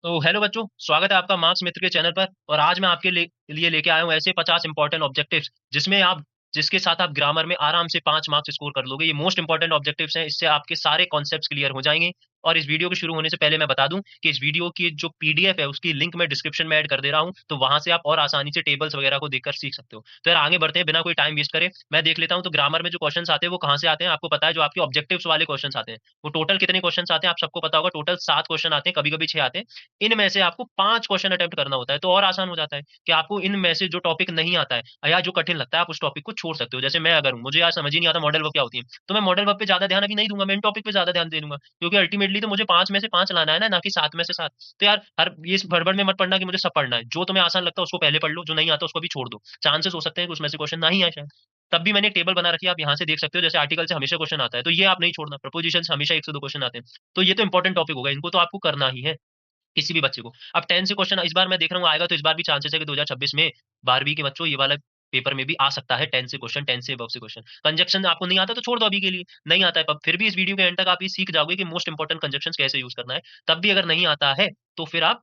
तो हेलो बच्चों, स्वागत है आपका मार्क्स मित्र के चैनल पर। और आज मैं आपके लिए लेके आया हूँ ऐसे 50 इंपॉर्टेंट ऑब्जेक्टिव्स जिसमें आप जिसके साथ आप ग्रामर में आराम से 5 मार्क्स स्कोर कर लोगे। ये मोस्ट इंपॉर्टेंट ऑब्जेक्टिव्स हैं, इससे आपके सारे कॉन्सेप्ट्स क्लियर हो जाएंगे। और इस वीडियो के शुरू होने से पहले मैं बता दूं कि इस वीडियो की जो पीडीएफ है उसकी लिंक मैं डिस्क्रिप्शन में ऐड कर दे रहा हूं, तो वहां से आप और आसानी से टेबल्स वगैरह को देखकर सीख सकते हो। तो यार आगे बढ़ते हैं बिना कोई टाइम वेस्ट करे। मैं देख लेता हूँ तो ग्रामर में जो क्वेश्चन आते हैं वो कहाँ से आते हैं। आपको पता है जो आपके ऑब्जेक्टिव्स वाले क्वेश्चन आते हैं वो टोटल कितने क्वेश्चन आते हैं, आप सबको पता होगा। टोटल 7 क्वेश्चन आते हैं, कभी कभी 6 आते हैं। इनमें से आपको 5 क्वेश्चन अटेम्प्ट करना होता है, तो और आसान हो जाता है कि आपको इनमें से जो टॉपिक नहीं आता है या जो कठिन लगता है आप उस टॉपिक को छोड़ सकते हो। जैसे मैं अगर हूं, मुझे आज समझ ही नहीं आता मॉडल वर्ब क्या होती है, तो मैं मॉडल वर्ब पे ज्यादा ध्यान अभी नहीं दूंगा, मैं इन टॉपिक पे ज्यादा ध्यान दे दूंगा, क्योंकि अल्टीमेटली तो मुझे 5 में से 5 लाना है ना कि 7 में से 7। तो यार हर ये इस भड़बड़ में मत पढ़ना कि मुझे सब पढ़ना है। जो तुम्हें आसान लगता है उसको पहले पढ़ लो, जो नहीं आता उसको भी छोड़ दो। चांसेस हो सकते हैं कि उसमें से क्वेश्चन ना ही आए शायद। तब भी मैंने एक टेबल बना रखी है, आप यहाँ से देख सकते हो। जैसे आर्टिकल से हमेशा क्वेश्चन आता है तो ये आप नहीं छोड़ना, प्रपोजिशन से हमेशा 1 से 2 क्वेश्चन आते हैं। तो ये तो इंपॉर्टेंट टॉपिक होगा, इनको तो आपको करना ही है किसी भी बच्चे को। अब 10 से क्वेश्चन इस बार मैं देख रहा हूँ आएगा, तो इस बार भी चांसेस है कि 2026 में 12वीं के बच्चों ये वाला पेपर में भी आ सकता है 10 से क्वेश्चन, 10 से above से क्वेश्चन। कंजक्शन आपको नहीं आता तो छोड़ दो, अभी के लिए नहीं आता है। पर फिर भी इस वीडियो के एंड तक आप ये सीख जाओगे कि मोस्ट इंपॉर्टेंट कंजक्शन कैसे यूज करना है। तब भी अगर नहीं आता है तो फिर आप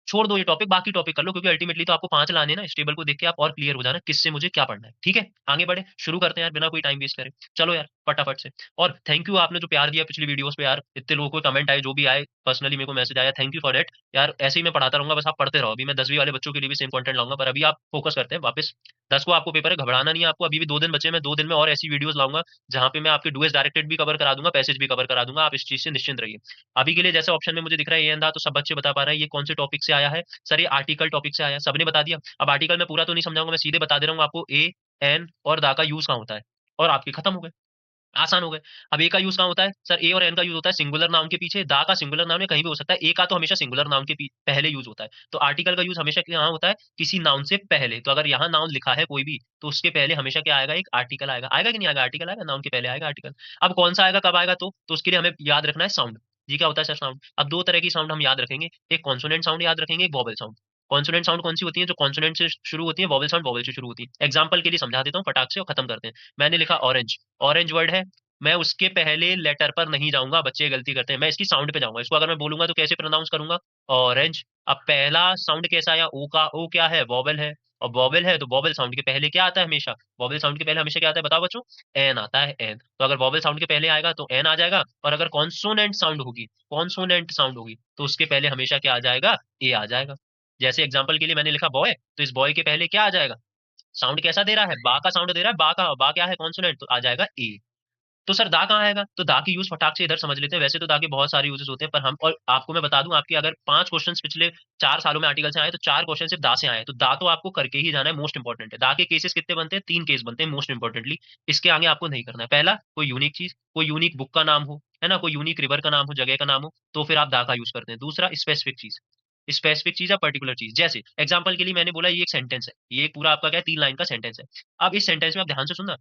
छोड़ दो ये टॉपिक, बाकी टॉपिक कर लो, क्योंकि अल्टीमेटली तो आपको 5 लाने हैं ना। इस टेबल को देख के आप और क्लियर हो जाना किससे मुझे क्या पढ़ना है। ठीक है, आगे बढ़े, शुरू करते हैं यार बिना कोई टाइम वेस्ट करे। चलो यार फटाफट से। और थैंक यू आपने जो प्यार दिया पिछली वीडियोस पे यार, इतने लोगों को कमेंट आए, जो भी आए पर्सनली मेरे को मैसेज आया, थैंक यू फॉर इट। यार ऐसे ही मैं पढ़ाता रहूंगा, बस आप पढ़ते रहो। अभी मैं 10वीं वाले बच्चों के लिए भी सेम कंटेंट लाऊंगा, पर अभी आप फोकस करते हैं वापस। 10 को आपको पेपर है, घबराना नहीं है आपको। अभी भी 2 दिन बचे हैं, मैं 2 दिन में और ऐसी वीडियोस लाऊंगा जहां पे मैं आपके डुएस डायरेक्टेड भी कवर करा दूंगा, पैसेज भी कवर करा दूंगा। आप इस चीज से निश्चिंत रहिए। अभी के लिए जैसे ऑप्शन में मुझे दिख रहा है ये अंधा, तो सब बच्चे बता पा रहे हैं ये कौन से टॉपिक से आया है। सर ये आर्टिकल टॉपिक से आया, सबने बता दिया। अब आर्टिकल में पूरा तो नहीं समझाऊंगा, मैं सीधे बता दे रहा हूँ आपको ए एन और दा का यूज कहाँ होता है, और आपके खत्म हो गए, आसान हो गए। अब ए का यूज कहाँ होता है, सर ए और एन का यूज होता है सिंगुलर नाउन के पीछे। दा का सिंगुलर नाउन में कहीं भी हो सकता है, ए का तो हमेशा सिंगुलर नाउन के पहले यूज होता है। तो आर्टिकल का यूज हमेशा कहाँ होता है, किसी नाउन से पहले। तो अगर यहाँ नाउन लिखा है कोई भी, तो उसके पहले हमेशा क्या आएगा, एक आर्टिकल आएगा। आएगा कि नहीं आएगा, आर्टिकल आएगा, नाउन के पहले आएगा आर्टिकल। अब कौन सा आएगा, कब आएगा, तो उसके लिए हमें याद रखना है साउंड। जी क्या होता है सर, साउंड। अब 2 तरह की साउंड हम याद रखेंगे, एक कॉन्सोनेंट साउंड याद रखेंगे, एक वॉवेल साउंड। कॉन्सोनेंट साउंड कौन सी होती है, जो कॉन्सोनेंट से शुरू होती है। वॉवेल साउंड वॉवेल से शुरू होती है। एग्जाम्पल के लिए समझा देता हूँ फटाक से और खत्म करते हैं। मैंने लिखा ऑरेंज, ऑरेंज वर्ड है, मैं उसके पहले लेटर पर नहीं जाऊंगा, बच्चे गलती करते हैं, मैं इसकी साउंड पे जाऊंगा। इसको अगर मैं बोलूंगा तो कैसे प्रोनाउंस करूंगा, ऑरेंज। अब पहला साउंड कैसा आया, ओ का, ओ क्या है, वॉवेल है। और वॉवेल है तो वॉवेल साउंड के पहले क्या आता है हमेशा, वॉवेल साउंड के पहले हमेशा क्या आता है बताओ बच्चों, एन आता है, एन। तो अगर वॉवेल साउंड के पहले आएगा तो एन आ जाएगा, और अगर कॉन्सोनेंट साउंड होगी, कॉन्सोनेंट साउंड होगी, तो उसके पहले हमेशा क्या आ जाएगा, ए आ जाएगा। जैसे एग्जाम्पल के लिए मैंने लिखा बॉय, तो इस बॉय के पहले क्या आ जाएगा, साउंड कैसा दे रहा है, बा का साउंड दे रहा है, बा का, बा क्या है कॉन्सोनेंट, तो आ जाएगा ए। तो सर दा कहाँ आएगा, तो दा की यूज फटाक से इधर समझ लेते हैं। वैसे तो दा के बहुत सारे यूजेस होते हैं, पर हम, और आपको मैं बता दूं, आपके अगर 5 क्वेश्चन पिछले 4 सालों में आर्टिकल से आए तो 4 क्वेश्चन सिर्फ दा से आए हैं। तो दा तो आपको करके ही जाना है, मोस्ट इंपॉर्टेंट है। दा के केसेस कितने बनते हैं, 3 केस बनते हैं मोस्ट इंपॉर्टेंटली। इसके आगे आपको नहीं करना है। पहला, कोई यूनिक चीज, कोई यूनिक बुक का नाम हो, है ना, कोई यूनिक रिवर का नाम हो, जगह का नाम हो, तो फिर आप दा का यूज करते हैं। दूसरा, स्पेसिफिक चीज, स्पेसिफिक चीज या पर्टिकुलर चीज। जैसे एग्जाम्पल के लिए मैंने बोला ये एक सेंटेंस है, ये पूरा आपका क्या है, 3 लाइन का सेंटेंस है। अब इस सेंटेंस में आप ध्यान से सुनना,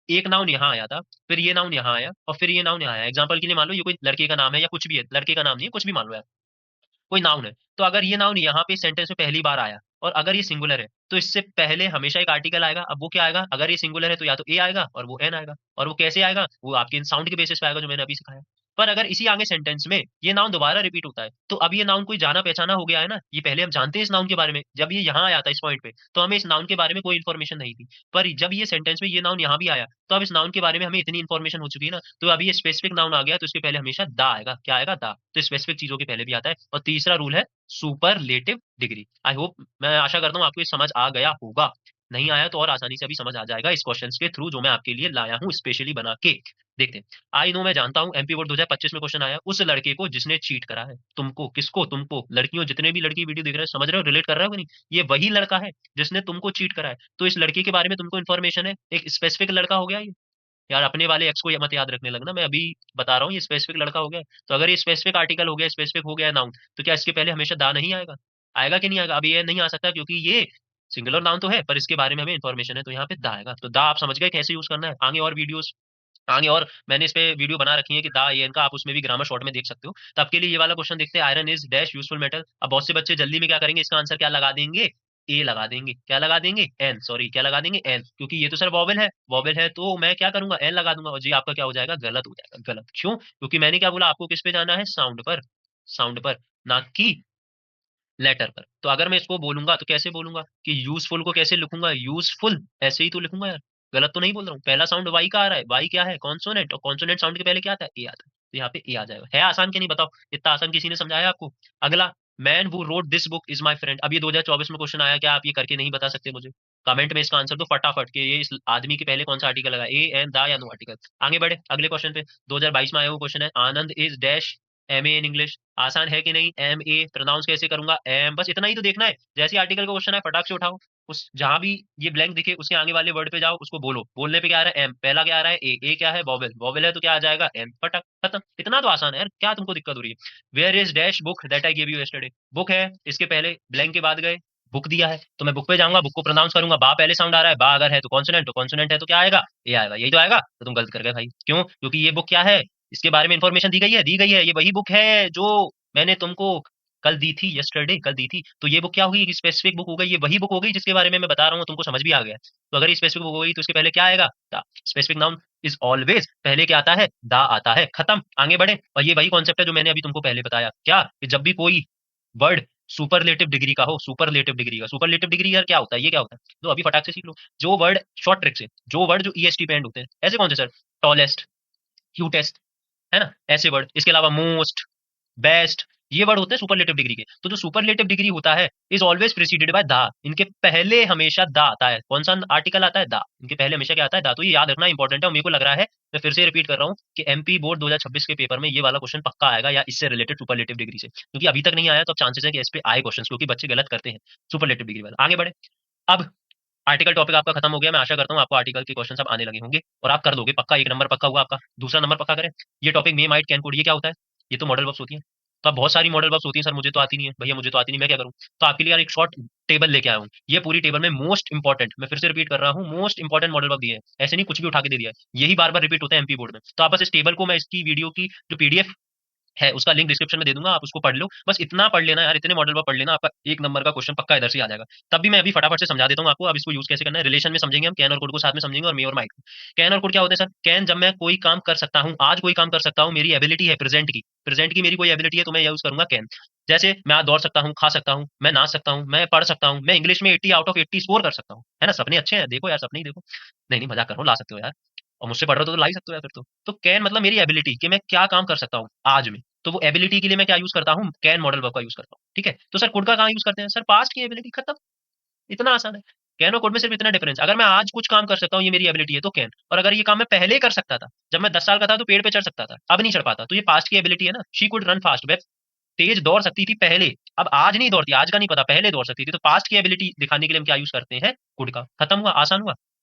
एक नाउन यहाँ आया था, फिर ये नाउन यहाँ आया, और फिर ये नाउन यहाँ आया। एग्जाम्पल के लिए मान लो ये कोई लड़के का नाम है या कुछ भी है, लड़के का नाम नहीं है, कुछ भी मान लो यार, कोई नाउन है। तो अगर ये नाउन यहाँ पे सेंटेंस में पहली बार आया, और अगर ये सिंगुलर है, तो इससे पहले हमेशा एक आर्टिकल आएगा। अब वो क्या आएगा, अगर ये सिंगुलर है तो या तो ए आएगा और वो एन आएगा। और वो कैसे आएगा, वो आपके साउंड के बेसिस पे आएगा जो मैंने अभी सिखाया। पर अगर इसी आगे सेंटेंस में ये नाउन दोबारा रिपीट होता है, तो अब ये नाउन कोई जाना पहचाना हो गया है ना, ये पहले हम जानते हैं इस नाउन के बारे में। जब ये यहाँ आया था इस पॉइंट पे, तो हमें इस नाउन के बारे में कोई इन्फॉर्मेशन नहीं थी। पर जब ये सेंटेंस में ये नाउन यहाँ भी आया, तो अब इस नाउन के बारे में हमें इतनी इन्फॉर्मेशन हो चुकी है ना, तो अभी ये स्पेसिफिक नाउन आ गया, तो इसके पहले हमेशा दा आएगा। क्या आएगा, दा। तो स्पेसिफिक चीजों के पहले भी आता है। और तीसरा रूल है सुपरलेटिव डिग्री। आई होप, मैं आशा करता हूँ आपको ये समझ आ गया होगा। नहीं आया तो और आसानी से अभी समझ आ जाएगा इस क्वेश्चंस के थ्रू जो मैं आपके लिए लाया हूँ स्पेशली बना के। देखते हैं। आई नो, मैं जानता हूँ एमपी बोर्ड 2025 में क्वेश्चन आया, उस लड़के को जिसने चीट करा है। तुमको, किसको, तुमको, लड़कियों, जितने भी लड़की वीडियो देख रहे हैं, समझ रहे हो, रिलेट कर रहे हो कि नहीं, ये वही लड़का है जिसने तुमको चीट करा है। तो इस लड़के के बारे में तुमको इन्फॉर्मेशन है, एक स्पेसिफिक लड़का हो गया ये। यार अपने वाले एक्स को ये मत याद रखने लगना, मैं अभी बता रहा हूँ ये स्पेसिफिक लड़का हो गया। तो अगर ये स्पेसिफिक आर्टिकल हो गया, स्पेसिफिक हो गया नाउन, तो क्या इसके पहले हमेशा दा नहीं आएगा, आएगा कि नहीं आएगा। अभी ये नहीं आ सकता क्योंकि ये सिंगुलर नाउन तो है, पर इसके बारे में हमें इन्फॉर्मेशन है, तो यहाँ पे दा आएगा। तो दा आप समझ गए कैसे यूज करना है। आगे और वीडियोस, आगे और मैंने इस पे वीडियो बना रखी है कि दा ये इनका, आप उसमें भी ग्रामर शॉर्ट में देख सकते हो। तो आपके लिए ये वाला क्वेश्चन देखते हैं, iron is dash useful metal. अब बहुत से बच्चे जल्दी में क्या करेंगे, इसका आंसर क्या लगा देंगे, ए लगा देंगे। क्या लगा देंगे, एन, सॉरी क्या लगा देंगे, एन, क्योंकि ये तो सर वॉवेल है, वॉवेल है तो मैं क्या करूंगा, एन लगा दूंगा। और जी आपका क्या हो जाएगा, गलत हो जाएगा। गलत क्यों, क्योंकि मैंने क्या बोला, आपको किस पे जाना है, साउंड पर, साउंड पर, ना कि लेटर पर। तो अगर मैं इसको बोलूंगा तो कैसे बोलूंगा कि यूजफुल को कैसे लिखूंगा, यूजफुल ऐसे ही तो लिखूंगा यार, गलत तो नहीं बोल रहा हूँ। पहला साउंड वाई का आ रहा है, वाई क्या है, कॉन्सोनेंट, और कॉन्सोनेंट साउंड के पहले क्या आता है, ए आता है, तो यहाँ पे ए आ जाएगा। है आसान कि नहीं बताओ, इतना आसान किसी ने समझाया आपको? अगला, मैन वो road this book is my friend, अब ये 2024 में क्वेश्चन आया, क्या आप ये करके नहीं बता सकते मुझे? कमेंट में इसका आंसर दो फटाफट कि ये इस आदमी के पहले कौन सा आर्टिकल लगा, ए एन द या नो आर्टिकल। आगे बढ़े अगले क्वेश्चन पे। 2022 में आया हुआ क्वेश्चन है, Anand is dash M A in English. आसान है कि नहीं, एम ए प्रोनाउंस कैसे करूंगा, एम, बस इतना ही तो देखना है। जैसे आर्टिकल का क्वेश्चन है फटाक से उठाओ, उस जहां भी ये ब्लैंक दिखे उसके आगे वाले वर्ड पे जाओ, उसको बोलो, बोलने पे क्या आ रहा है, एम, पहला क्या आ रहा है, ए क्या है, वॉवेल, वॉवेल है तो क्या आ जाएगा, एम, फटक खत्म। इतना तो आसान है यार, क्या तुमको दिक्कत हो रही है? Where is dash book that I give you yesterday, book है, इसके पहले ब्लैंक के बाद गए, बुक दिया है तो मैं बुक पे जाऊंगा, बुक को प्रोनाउंस करूंगा, बा पहले साउंड आ रहा है, बा अगर है तो कॉन्सोनेंट, तो कॉन्सोनेंट है तो क्या आएगा, ए आएगा, यही तो आएगा। तो तुम गलत कर गए भाई, क्यों? क्योंकि ये बुक क्या है, इसके बारे में इंफॉर्मेशन दी गई है, दी गई है, ये वही बुक है जो मैंने तुमको कल दी थी, यस्टरडे कल दी थी। तो ये बुक क्या होगी, स्पेसिफिक बुक हो गई, ये वही बुक हो गई जिसके बारे में मैं बता रहा हूँ, तुमको समझ भी आ गया। तो अगर ये स्पेसिफिक बुक हो गई तो इसके पहले क्या आएगा, the. Specific noun is always पहले क्या आता है, द आता है, खत्म। आगे बढ़े, और ये वही कॉन्सेप्ट है जो मैंने अभी तुमको पहले बताया, क्या कि जब भी कोई वर्ड सुपरलेटिव डिग्री का हो, सुपरलेटिव डिग्री का, सुपरलेटिव डिग्री यार क्या होता है, ये क्या होता है, तो अभी फटाक से सीख लो। जो वर्ड शॉर्ट ट्रिक से, जो वर्ड जो ईएसटी पे एंड होते हैं, ऐसे कौन से सर, टॉलेस्ट, क्यूटेस्ट, है ना, ऐसे वर्ड। इसके अलावा मोस्ट, बेस्ट, ये वर्ड होते हैं सुपरलेटिव डिग्री के। तो जो सुपरलेटिव डिग्री होता है is always preceded by the, इनके पहले हमेशा द आता है। कौन सा आर्टिकल आता है, द, इनके पहले हमेशा क्या आता है, द। तो ये याद रखना इंपॉर्टेंट है, और मेरे को लग रहा है, मैं फिर से रिपीट कर रहा हूँ कि एमपी बोर्ड 2026 के पेपर में ये वाला क्वेश्चन पक्का आएगा, या इससे रिलेटेड सुपरलेटिव डिग्री से, क्योंकि अभी तक नहीं आया तो चांसेस है कि इस पे आए क्वेश्चन, क्योंकि बच्चे गलत करते हैं सुपरलेटिव डिग्री वाला। आगे बढ़े, अब आर्टिकल टॉपिक आपका खत्म हो गया, मैं आशा करता हूँ आपको आर्टिकल के क्वेश्चन सब आने लगे होंगे और आप कर दोगे पक्का, एक नंबर पक्का हुआ आपका। दूसरा नंबर पक्का करें, ये topic may might can code, ये क्या होता है, ये तो मॉडल वर्ब्स होती है। तो अब बहुत सारी मॉडल वर्ब्स होती है, सर मुझे तो आती नहीं है, भैया मुझे तो आती नहीं, मैं क्या करूँ? तो आपके लिए यार एक शॉर्ट टेबल लेके आया हूँ, ये पूरी टेबल में मोस्ट इंपॉर्टेंट, मैं फिर से रिपीट कर रहा हूँ, मोस्ट इंपॉर्टेंट मॉडल वर्ब दिए हैं, ऐसे नहीं कुछ भी उठा के दे दिया है, यही बार बार रिपीट होता है एमपी बोर्ड में। तो आप बस इस टेबल को, मैं इसकी वीडियो की जो पीडीएफ है उसका लिंक डिस्क्रिप्शन में दे दूंगा, आप उसको पढ़ लो, बस इतना पढ़ लेना यार, इतने मॉडल पर पढ़ लेना, आपका एक नंबर का क्वेश्चन पक्का इधर से आ जाएगा। तब भी मैं अभी फटाफट से समझा देता हूँ आपको, अब इसको यूज कैसे करना है, रिलेशन में समझेंगे हम, कैन और कोड को साथ में समझेंगे, और मे और माइट। कैन और कोड क्या होते हैं सर, कैन जब मैं कोई काम कर सकता हूँ, आज कोई काम कर सकता हूँ, मेरी एबिलिटी है प्रेजेंट की, प्रेजेंट की मेरी कोई एबिलिटी है तो मैं यूज करूंगा कैन। जैसे मैं आज दौड़ सकता हूँ, खा सकता हूँ, मैं नाच सकता हूँ, मैं पढ़ सकता हूँ, मैं इंग्लिश में 80 आउट ऑफ 80 स्कोर कर सकता हूँ, है ना, सपने अच्छे हैं, देखो यार सपने ही देखो, नहीं नहीं मजाक कर रहा हूँ, ला सकते हो यार, और मुझसे पढ़ रहे हो तो ला ही सकते हो यार फिर तो कैन मतलब मेरी एबिलिटी कि मैं क्या काम कर सकता हूँ आज में, तो वो एबिलिटी के लिए मैं क्या यूज करता हूँ, कैन मॉडल वर्ब का यूज करता हूँ। ठीक है, तो सर कोड का कहाँ यूज करते हैं, सर पास्ट की एबिलिटी, खत्म, इतना आसान है। कैन और कोड में सिर्फ इतना डिफरेंस, अगर मैं आज कुछ काम कर सकता हूँ, ये मेरी एबिलिटी है तो कैन, और अगर ये काम मैं पहले ही कर सकता था, जब मैं 10 साल का था तो पेड़ पे चढ़ सकता था, अब नहीं चढ़ पाता, तो ये पास्ट की एबिलिटी है ना, शी कुड रन फास्ट, वह तेज दौड़ सकती थी पहले, अब आज नहीं दौड़ती, आज का नहीं पता, पहले दौड़ सकती थी, तो पास्ट की एबिलिटी दिखाने के लिए हम क्या यूज करते हैं, कुड का। खत्म हुआ, आसान हुआ।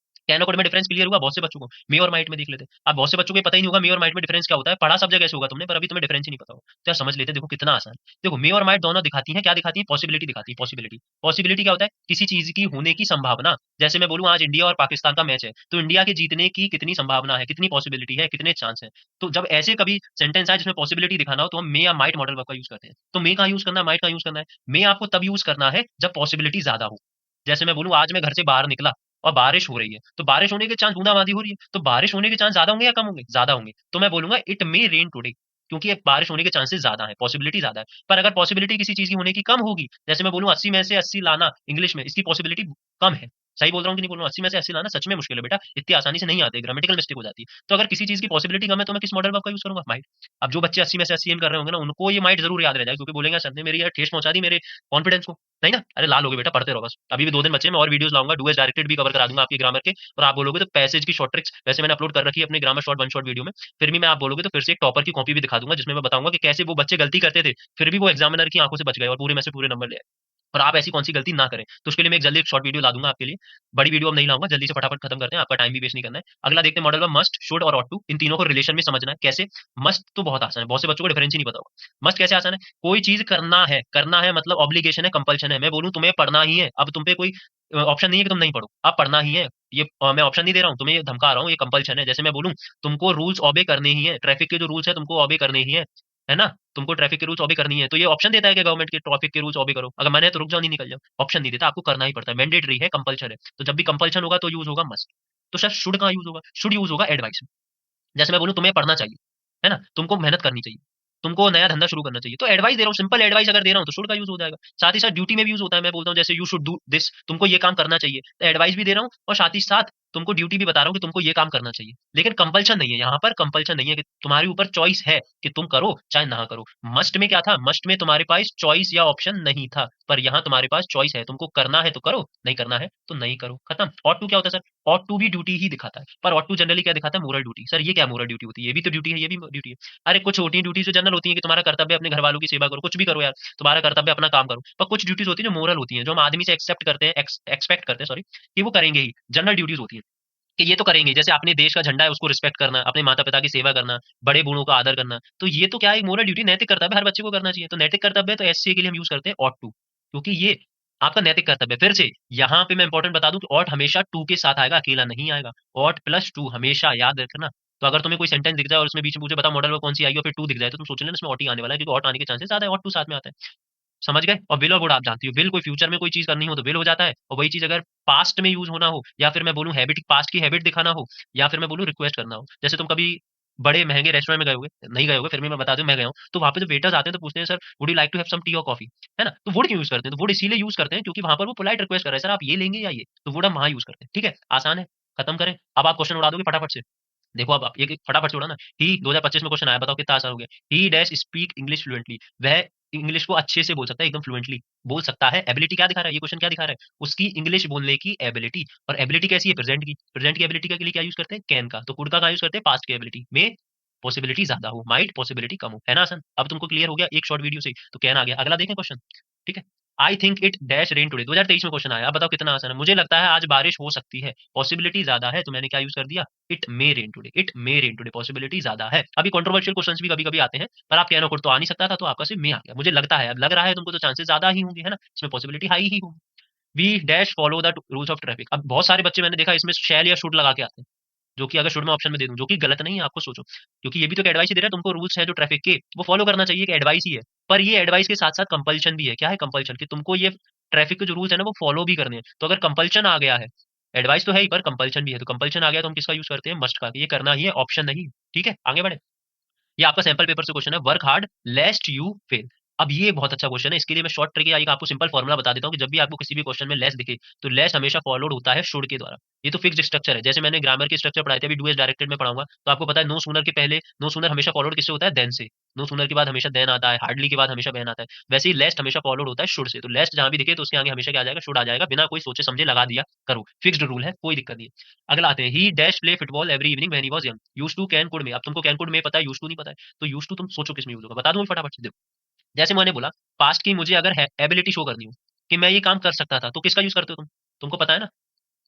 कैन और कोड में डिफरेंस क्लियर हुआ बहुत से बच्चों को, मे और माइट में देख लेते हैं। अब बहुत से बच्चों को पता ही नहीं होगा मे और माइट में डिफरेंस क्या होता है, पढ़ा सब जगह से होगा तुमने, पर अभी तुम्हें डिफरेंस ही नहीं पता होगा, तो यार समझ लेते हैं, देखो कितना आसान है। देखो मे और माइट दोनों दिखाती हैं, क्या दिखाती है, पॉसिबिलिटी दिखाती है, पॉसिबिलिटी। पॉसिबिलिटी क्या होता है, किसी चीज की होने की संभावना। जैसे मैं बोलूं आज इंडिया और पाकिस्तान का मैच है, तो इंडिया के जीतने की कितनी संभावना है, कितनी पॉसिबिलिटी है, कितने चांस है। तो जब ऐसे कभी सेंटेंस आए जिसमें पॉसिबिलिटी दिखाना हो, तो हम मे या माइट मॉडल वर्ब का यूज करते हैं। तो मे का यूज करना है, माइट का यूज करना है, मे आपको तब यूज करना है जब पॉसिबिलिटी ज्यादा हो। जैसे मैं बोलूं आज मैं घर से बाहर निकला और बारिश हो रही है, तो बारिश होने के चांस, बूंदाबांदी हो रही है, तो बारिश होने के चांस ज्यादा होंगे या कम होंगे, ज्यादा होंगे, तो मैं बोलूंगा इट मे रेन टुडे, क्योंकि ये बारिश होने के चांसेस ज्यादा है, पॉसिबिलिटी ज्यादा है। पर अगर पॉसिबिलिटी किसी चीज की होने की कम होगी, जैसे मैं बोलूं 80 में से 80 लाना इंग्लिश में, इसकी पॉसिबिलिटी कम है, सही बोल रहा हूँ कि नहीं बोल रहा हूँ, 80 में से 80 लाना सच में मुश्किल है बेटा, इतनी आसानी से नहीं आते, ग्रामेटिकल मिस्टेक हो जाती है। तो अगर किसी चीज की पॉसिबिलिटी कम है तो मैं किस मॉडल वर्ब का यूज करूंगा, माइट। अब जो बच्चे 80 में से 80 एम कर रहे होंगे ना, उनको ये माइट जरूर याद रह जाएगा, क्योंकि बोलेंगे सर ने मेरी यार ठेस पहुंचा दी मेरे कॉन्फिडेंस को, नहीं ना, अरे लाल हो गए बेटा, पढ़ते रहो बस, अभी भी 2 दिन बच्चे, मैं और वीडियोस लाऊंगा, डू एज डायरेक्टेड भी कवर करा दूंगा आपके ग्रामर के, और आप बोलोगे तो पैसेज की शॉर्ट ट्रिक्स वैसे मैंने अपलोड कर रखी है अपने grammar short one shot video में, फिर भी मैं आप बोलोगे तो फिर से एक टॉपर की कॉपी भी दिखा दूंगा, जिसमें मैं बताऊंगा कि कैसे वो बच्चे गलती करते थे, फिर भी वो एग्जामिनर की आंखों से बच गए और पूरे में से पूरे नंबर ले आए, और आप ऐसी कौन सी गलती ना करें। तो उसके लिए मैं एक जल्दी एक शॉर्ट वीडियो ला दूंगा आपके लिए, बड़ी वीडियो अब नहीं लाऊंगा, जल्दी से फटाफट खत्म करते हैं, आपका टाइम भी वेस्ट नहीं करना है। अगला देखते हैं मॉडल में मस्ट, शुड और ऑट टू, इन तीनों को रिलेशन में समझना है कैसे। मस्ट तो बहुत आसान है, बहुत से बच्चों को डिफरेंस ही नहीं पता होगा। मस्ट कैसे आसान है, कोई चीज करना है, करना है मतलब ऑब्लिगेशन है, कंपल्शन है, मैं बोलूं तुम्हें पढ़ना ही है, अब तुम पे कोई ऑप्शन नहीं है कि तुम नहीं पढ़ो, आप पढ़ना ही है, ये मैं ऑप्शन नहीं दे रहा हूँ तुम्हें, ये धमका रहा हूँ, ये कंपल्शन है। जैसे मैं बोलूं तुमको रूल्स ऑबे करने ही है, ट्रैफिक के जो रूल्स है तुमको ऑबे करने ही है ना, तुमको ट्रैफिक के रूल्स ऑबे करनी है, तो ये ऑप्शन देता है कि गवर्नमेंट के ट्रैफिक के रूल्स ऑबे करो, अगर मैंने तो रुक जाओ नहीं निकल जाओ, ऑप्शन नहीं देता, आपको करना ही पड़ता है, मैंडेटरी है, कंपल्शन है। तो जब भी कंपल्शन होगा तो यूज होगा मस्ट। तो सर शुड कहाँ यूज होगा, शुड यूज होगा एडवाइस में। जैसे मैं बोलूं तुम्हें पढ़ना चाहिए, है ना, तुमको मेहनत करनी चाहिए, तुमको नया धंधा शुरू करना चाहिए, तो एडवाइस दे रहा हूँ, सिंपल एडवाइस अगर दे रहा हूँ तो शुड का यूज हो जाएगा। साथ ही साथ ड्यूटी में भी यूज होता है, मैं बोलता हूँ जैसे यू शुड डू दिस, तुमको ये काम करना चाहिए, तो एडवाइस भी दे रहा हूँ और साथ ही साथ तुमको ड्यूटी भी बता रहा हूँ कि तुमको ये काम करना चाहिए। लेकिन कंपल्शन नहीं है, यहाँ पर कंपल्शन नहीं है कि तुम्हारे ऊपर चॉइस है कि तुम करो चाहे ना करो। मस्ट में क्या था, मस्ट में तुम्हारे पास चॉइस या ऑप्शन नहीं था, पर यहाँ तुम्हारे पास चॉइस है, तुमको करना है तो करो, नहीं करना है तो नहीं करो, खत्म। ऑट टू क्या होता है सर, ऑट टू भी ड्यूटी ही दिखाता है, पर ऑट टू जनरली क्या दिखाता है, मोरल ड्यूटी। सर ये क्या मोरल ड्यूटी होती है, ये भी तो ड्यूटी है, ये भी ड्यूटी है। अरे कुछ होती है ड्यूटी जो जनरल होती है कि तुम्हारा कर्तव्य अपने घर वालों की सेवा करो, कुछ भी करो यार, तुम्हारा कर्तव्य अपना काम करो, पर कुछ ड्यूटीज होती है जो मोरल होती है, जो हम आदमी से एक्सेप्ट करते हैं, एक्सपेक्ट करते हैं सॉरी, कि वो करेंगे ही, जनरल ड्यूटीज होती है कि ये तो करेंगे। जैसे अपने देश का झंडा है उसको रिस्पेक्ट करना, अपने माता पिता की सेवा करना, बड़े बूढ़ों का आदर करना, तो ये तो क्या है, मोरल ड्यूटी, नैतिक कर्तव्य हर बच्चे को करना चाहिए। तो नैतिक कर्तव्य तो एससी के लिए हम यूज करते हैं ऑट टू, क्योंकि ये आपका नैतिक कर्तव्य। फिर से यहाँ पे मैं इंपॉर्टेंट बता दूं कि ऑट हमेशा टू के साथ आएगा, अकेला नहीं आएगा। ऑट प्लस टू हमेशा याद रखना। तो अगर तुम्हें कोई सेंटेंस दिख जाए और उसमें बीच में पूछे बता मॉडल में कौन सी आई और फिर टू दिख जाए, तो तुम सोच लेना इसमें ऑट ही आने वाला है, क्योंकि ऑट आने के चांसेस ज्यादा है, ऑट टू साथ में आता है। समझ गए। और विल और वुड आप जानती हो, विल कोई फ्यूचर में कोई चीज करनी हो तो विल हो जाता है, और वही चीज अगर पास्ट में यूज होना हो, या फिर मैं बोलूं हैबिट, पास्ट की हैबिट दिखाना हो, या फिर मैं बोलूं रिक्वेस्ट करना हो। जैसे तुम कभी बड़े महंगे रेस्टोरेंट में गए होगे, नहीं गए होगे फिर भी मैं बता दूं, मैं गया हूँ, तो वहां पे जो वेटर्स आते हैं तो पूछते हैं sir would you like to have some tea और कॉफी, है ना। तो वुड क्यों यूज करते हैं, तो वुड इसीलिए यूज करते हैं क्योंकि वहां पर वो पोलाइट रिक्वेस्ट कर रहे हैं, सर आप ये लेंगे या ये, तो वुड हम वहां यूज करते हैं। ठीक है, आसान है, खत्म करें। अब आप क्वेश्चन उड़ा दोगे फटाफट से। देखो अब आप एक एक फटाफट से उड़ा ना। ही 2025 में क्वेश्चन आया, बताओ कितना आसान हो गया। ही डैश स्पीक इंग्लिश फ्लुएंटली, वह इंग्लिश को अच्छे से बोल सकता है, एकदम फ्लुएंटली बोल सकता है। एबिलिटी क्या दिखा रहा है, ये क्वेश्चन क्या दिखा रहा है, उसकी इंग्लिश बोलने की एबिलिटी। और एबिलिटी कैसी है, प्रेजेंट की। प्रेजेंट की एबिलिटी के लिए क्या यूज करते हैं, कैन का। तो कुड का यूज करते हैं पास्ट की एबिलिटी में, पॉसिबिलिटी ज्यादा हो, माइट पॉसिबिलिटी कम हो, है ना आसान। अब तुमको क्लियर हो गया एक शॉर्ट वीडियो से, तो कैन आ गया। अगला देखें क्वेश्चन, ठीक है। I think it dash rain today, 2023 में क्वेश्चन आया। अब बताओ कितना आसान है, मुझे लगता है आज बारिश हो सकती है, पॉसिबिलिटी ज्यादा है, तो मैंने क्या यूज कर दिया, it may rain today. It may rain today, possibility ज्यादा है। अभी कंट्रोवर्शियल क्वेश्चंस भी कभी कभी आते हैं, पर आप कहना कुड तो आ नहीं सकता था, तो आपका सिर्फ मे आ गया। मुझे लगता है, अब लग रहा है तुमको, तो चांसेस ज्यादा ही होंगे, है ना, इसमें पॉसिबिलिटी हाई ही होगी। We dash follow the rules of traffic. अब बहुत सारे बच्चे मैंने देखा इसमें शैल या शुड लगा के आते हैं, जो कि अगर शुड में ऑप्शन में दे दूं, जो कि गलत नहीं है, आपको सोचो, क्योंकि ये भी तो एडवाइस ही दे रहा है तुमको, रूल्स है जो ट्रैफिक के वो फॉलो करना चाहिए, कि एडवाइस ही है। पर ये एडवाइस के साथ साथ कंपल्शन भी है। क्या है कंपल्शन, कि तुमको ये ट्रैफिक के जो रूल्स है ना वो फॉलो भी करने हैं। तो अगर कंपल्शन आ गया है, एडवाइस तो है ही पर कंपल्शन भी है, तो कंपल्शन आ गया तो हम किसका यूज करते हैं, मस्ट का। ये करना ही है, ऑप्शन नहीं। ठीक है, आगे बढ़े। ये आपका सैंपल पेपर से क्वेश्चन है, वर्क हार्ड लेस्ट यू फेल। अब ये बहुत अच्छा क्वेश्चन है, इसके लिए मैं शॉर्ट ट्रिक या आपको सिंपल फॉर्मुला बता देता हूँ कि जब भी आपको किसी भी क्वेश्चन में लेस दिखे, तो लेस हमेशा फॉलोड होता है शुड के द्वारा। ये तो फिक्स्ड स्ट्रक्चर है, जैसे मैंने ग्रामर के स्ट्रक्चर पढ़ाए थे, अभी डू एज डायरेक्टेड में पढ़ाऊंगा, तो आपको पता है नो सूनर के पहले, नो सूनर हमेशा फॉलोड किससे होता है, देन से। नो सूनर के बाद हमेशा देन आता है, हार्डली के बाद हमेशा बैन आता है। वैसे ही लेस्ट हमेशा फॉलोड होता है शुड से, तो लेस्ट जहां भी दिखे तो उसके आगे हमेशा क्या आ जाएगा, शुड आ जाएगा, बिना कोई सोचे समझे लगा दिया करो, फिक्स्ड रूल है, कोई दिक्कत नहीं है। अगला आते हैं, he dash play football every evening when he was young. Used to can could में, अब तुमको कैन कुड में पता है, यूज्ड टू नहीं पता है, तो यूज्ड टू तुम सोचो किसमें यूज होगा, बता दूं फटाफट से। देखो, जैसे मैंने बोला पास्ट की मुझे अगर एबिलिटी शो करनी हो कि मैं ये काम कर सकता था, तो किसका यूज करते हो तुम, तुमको पता है ना,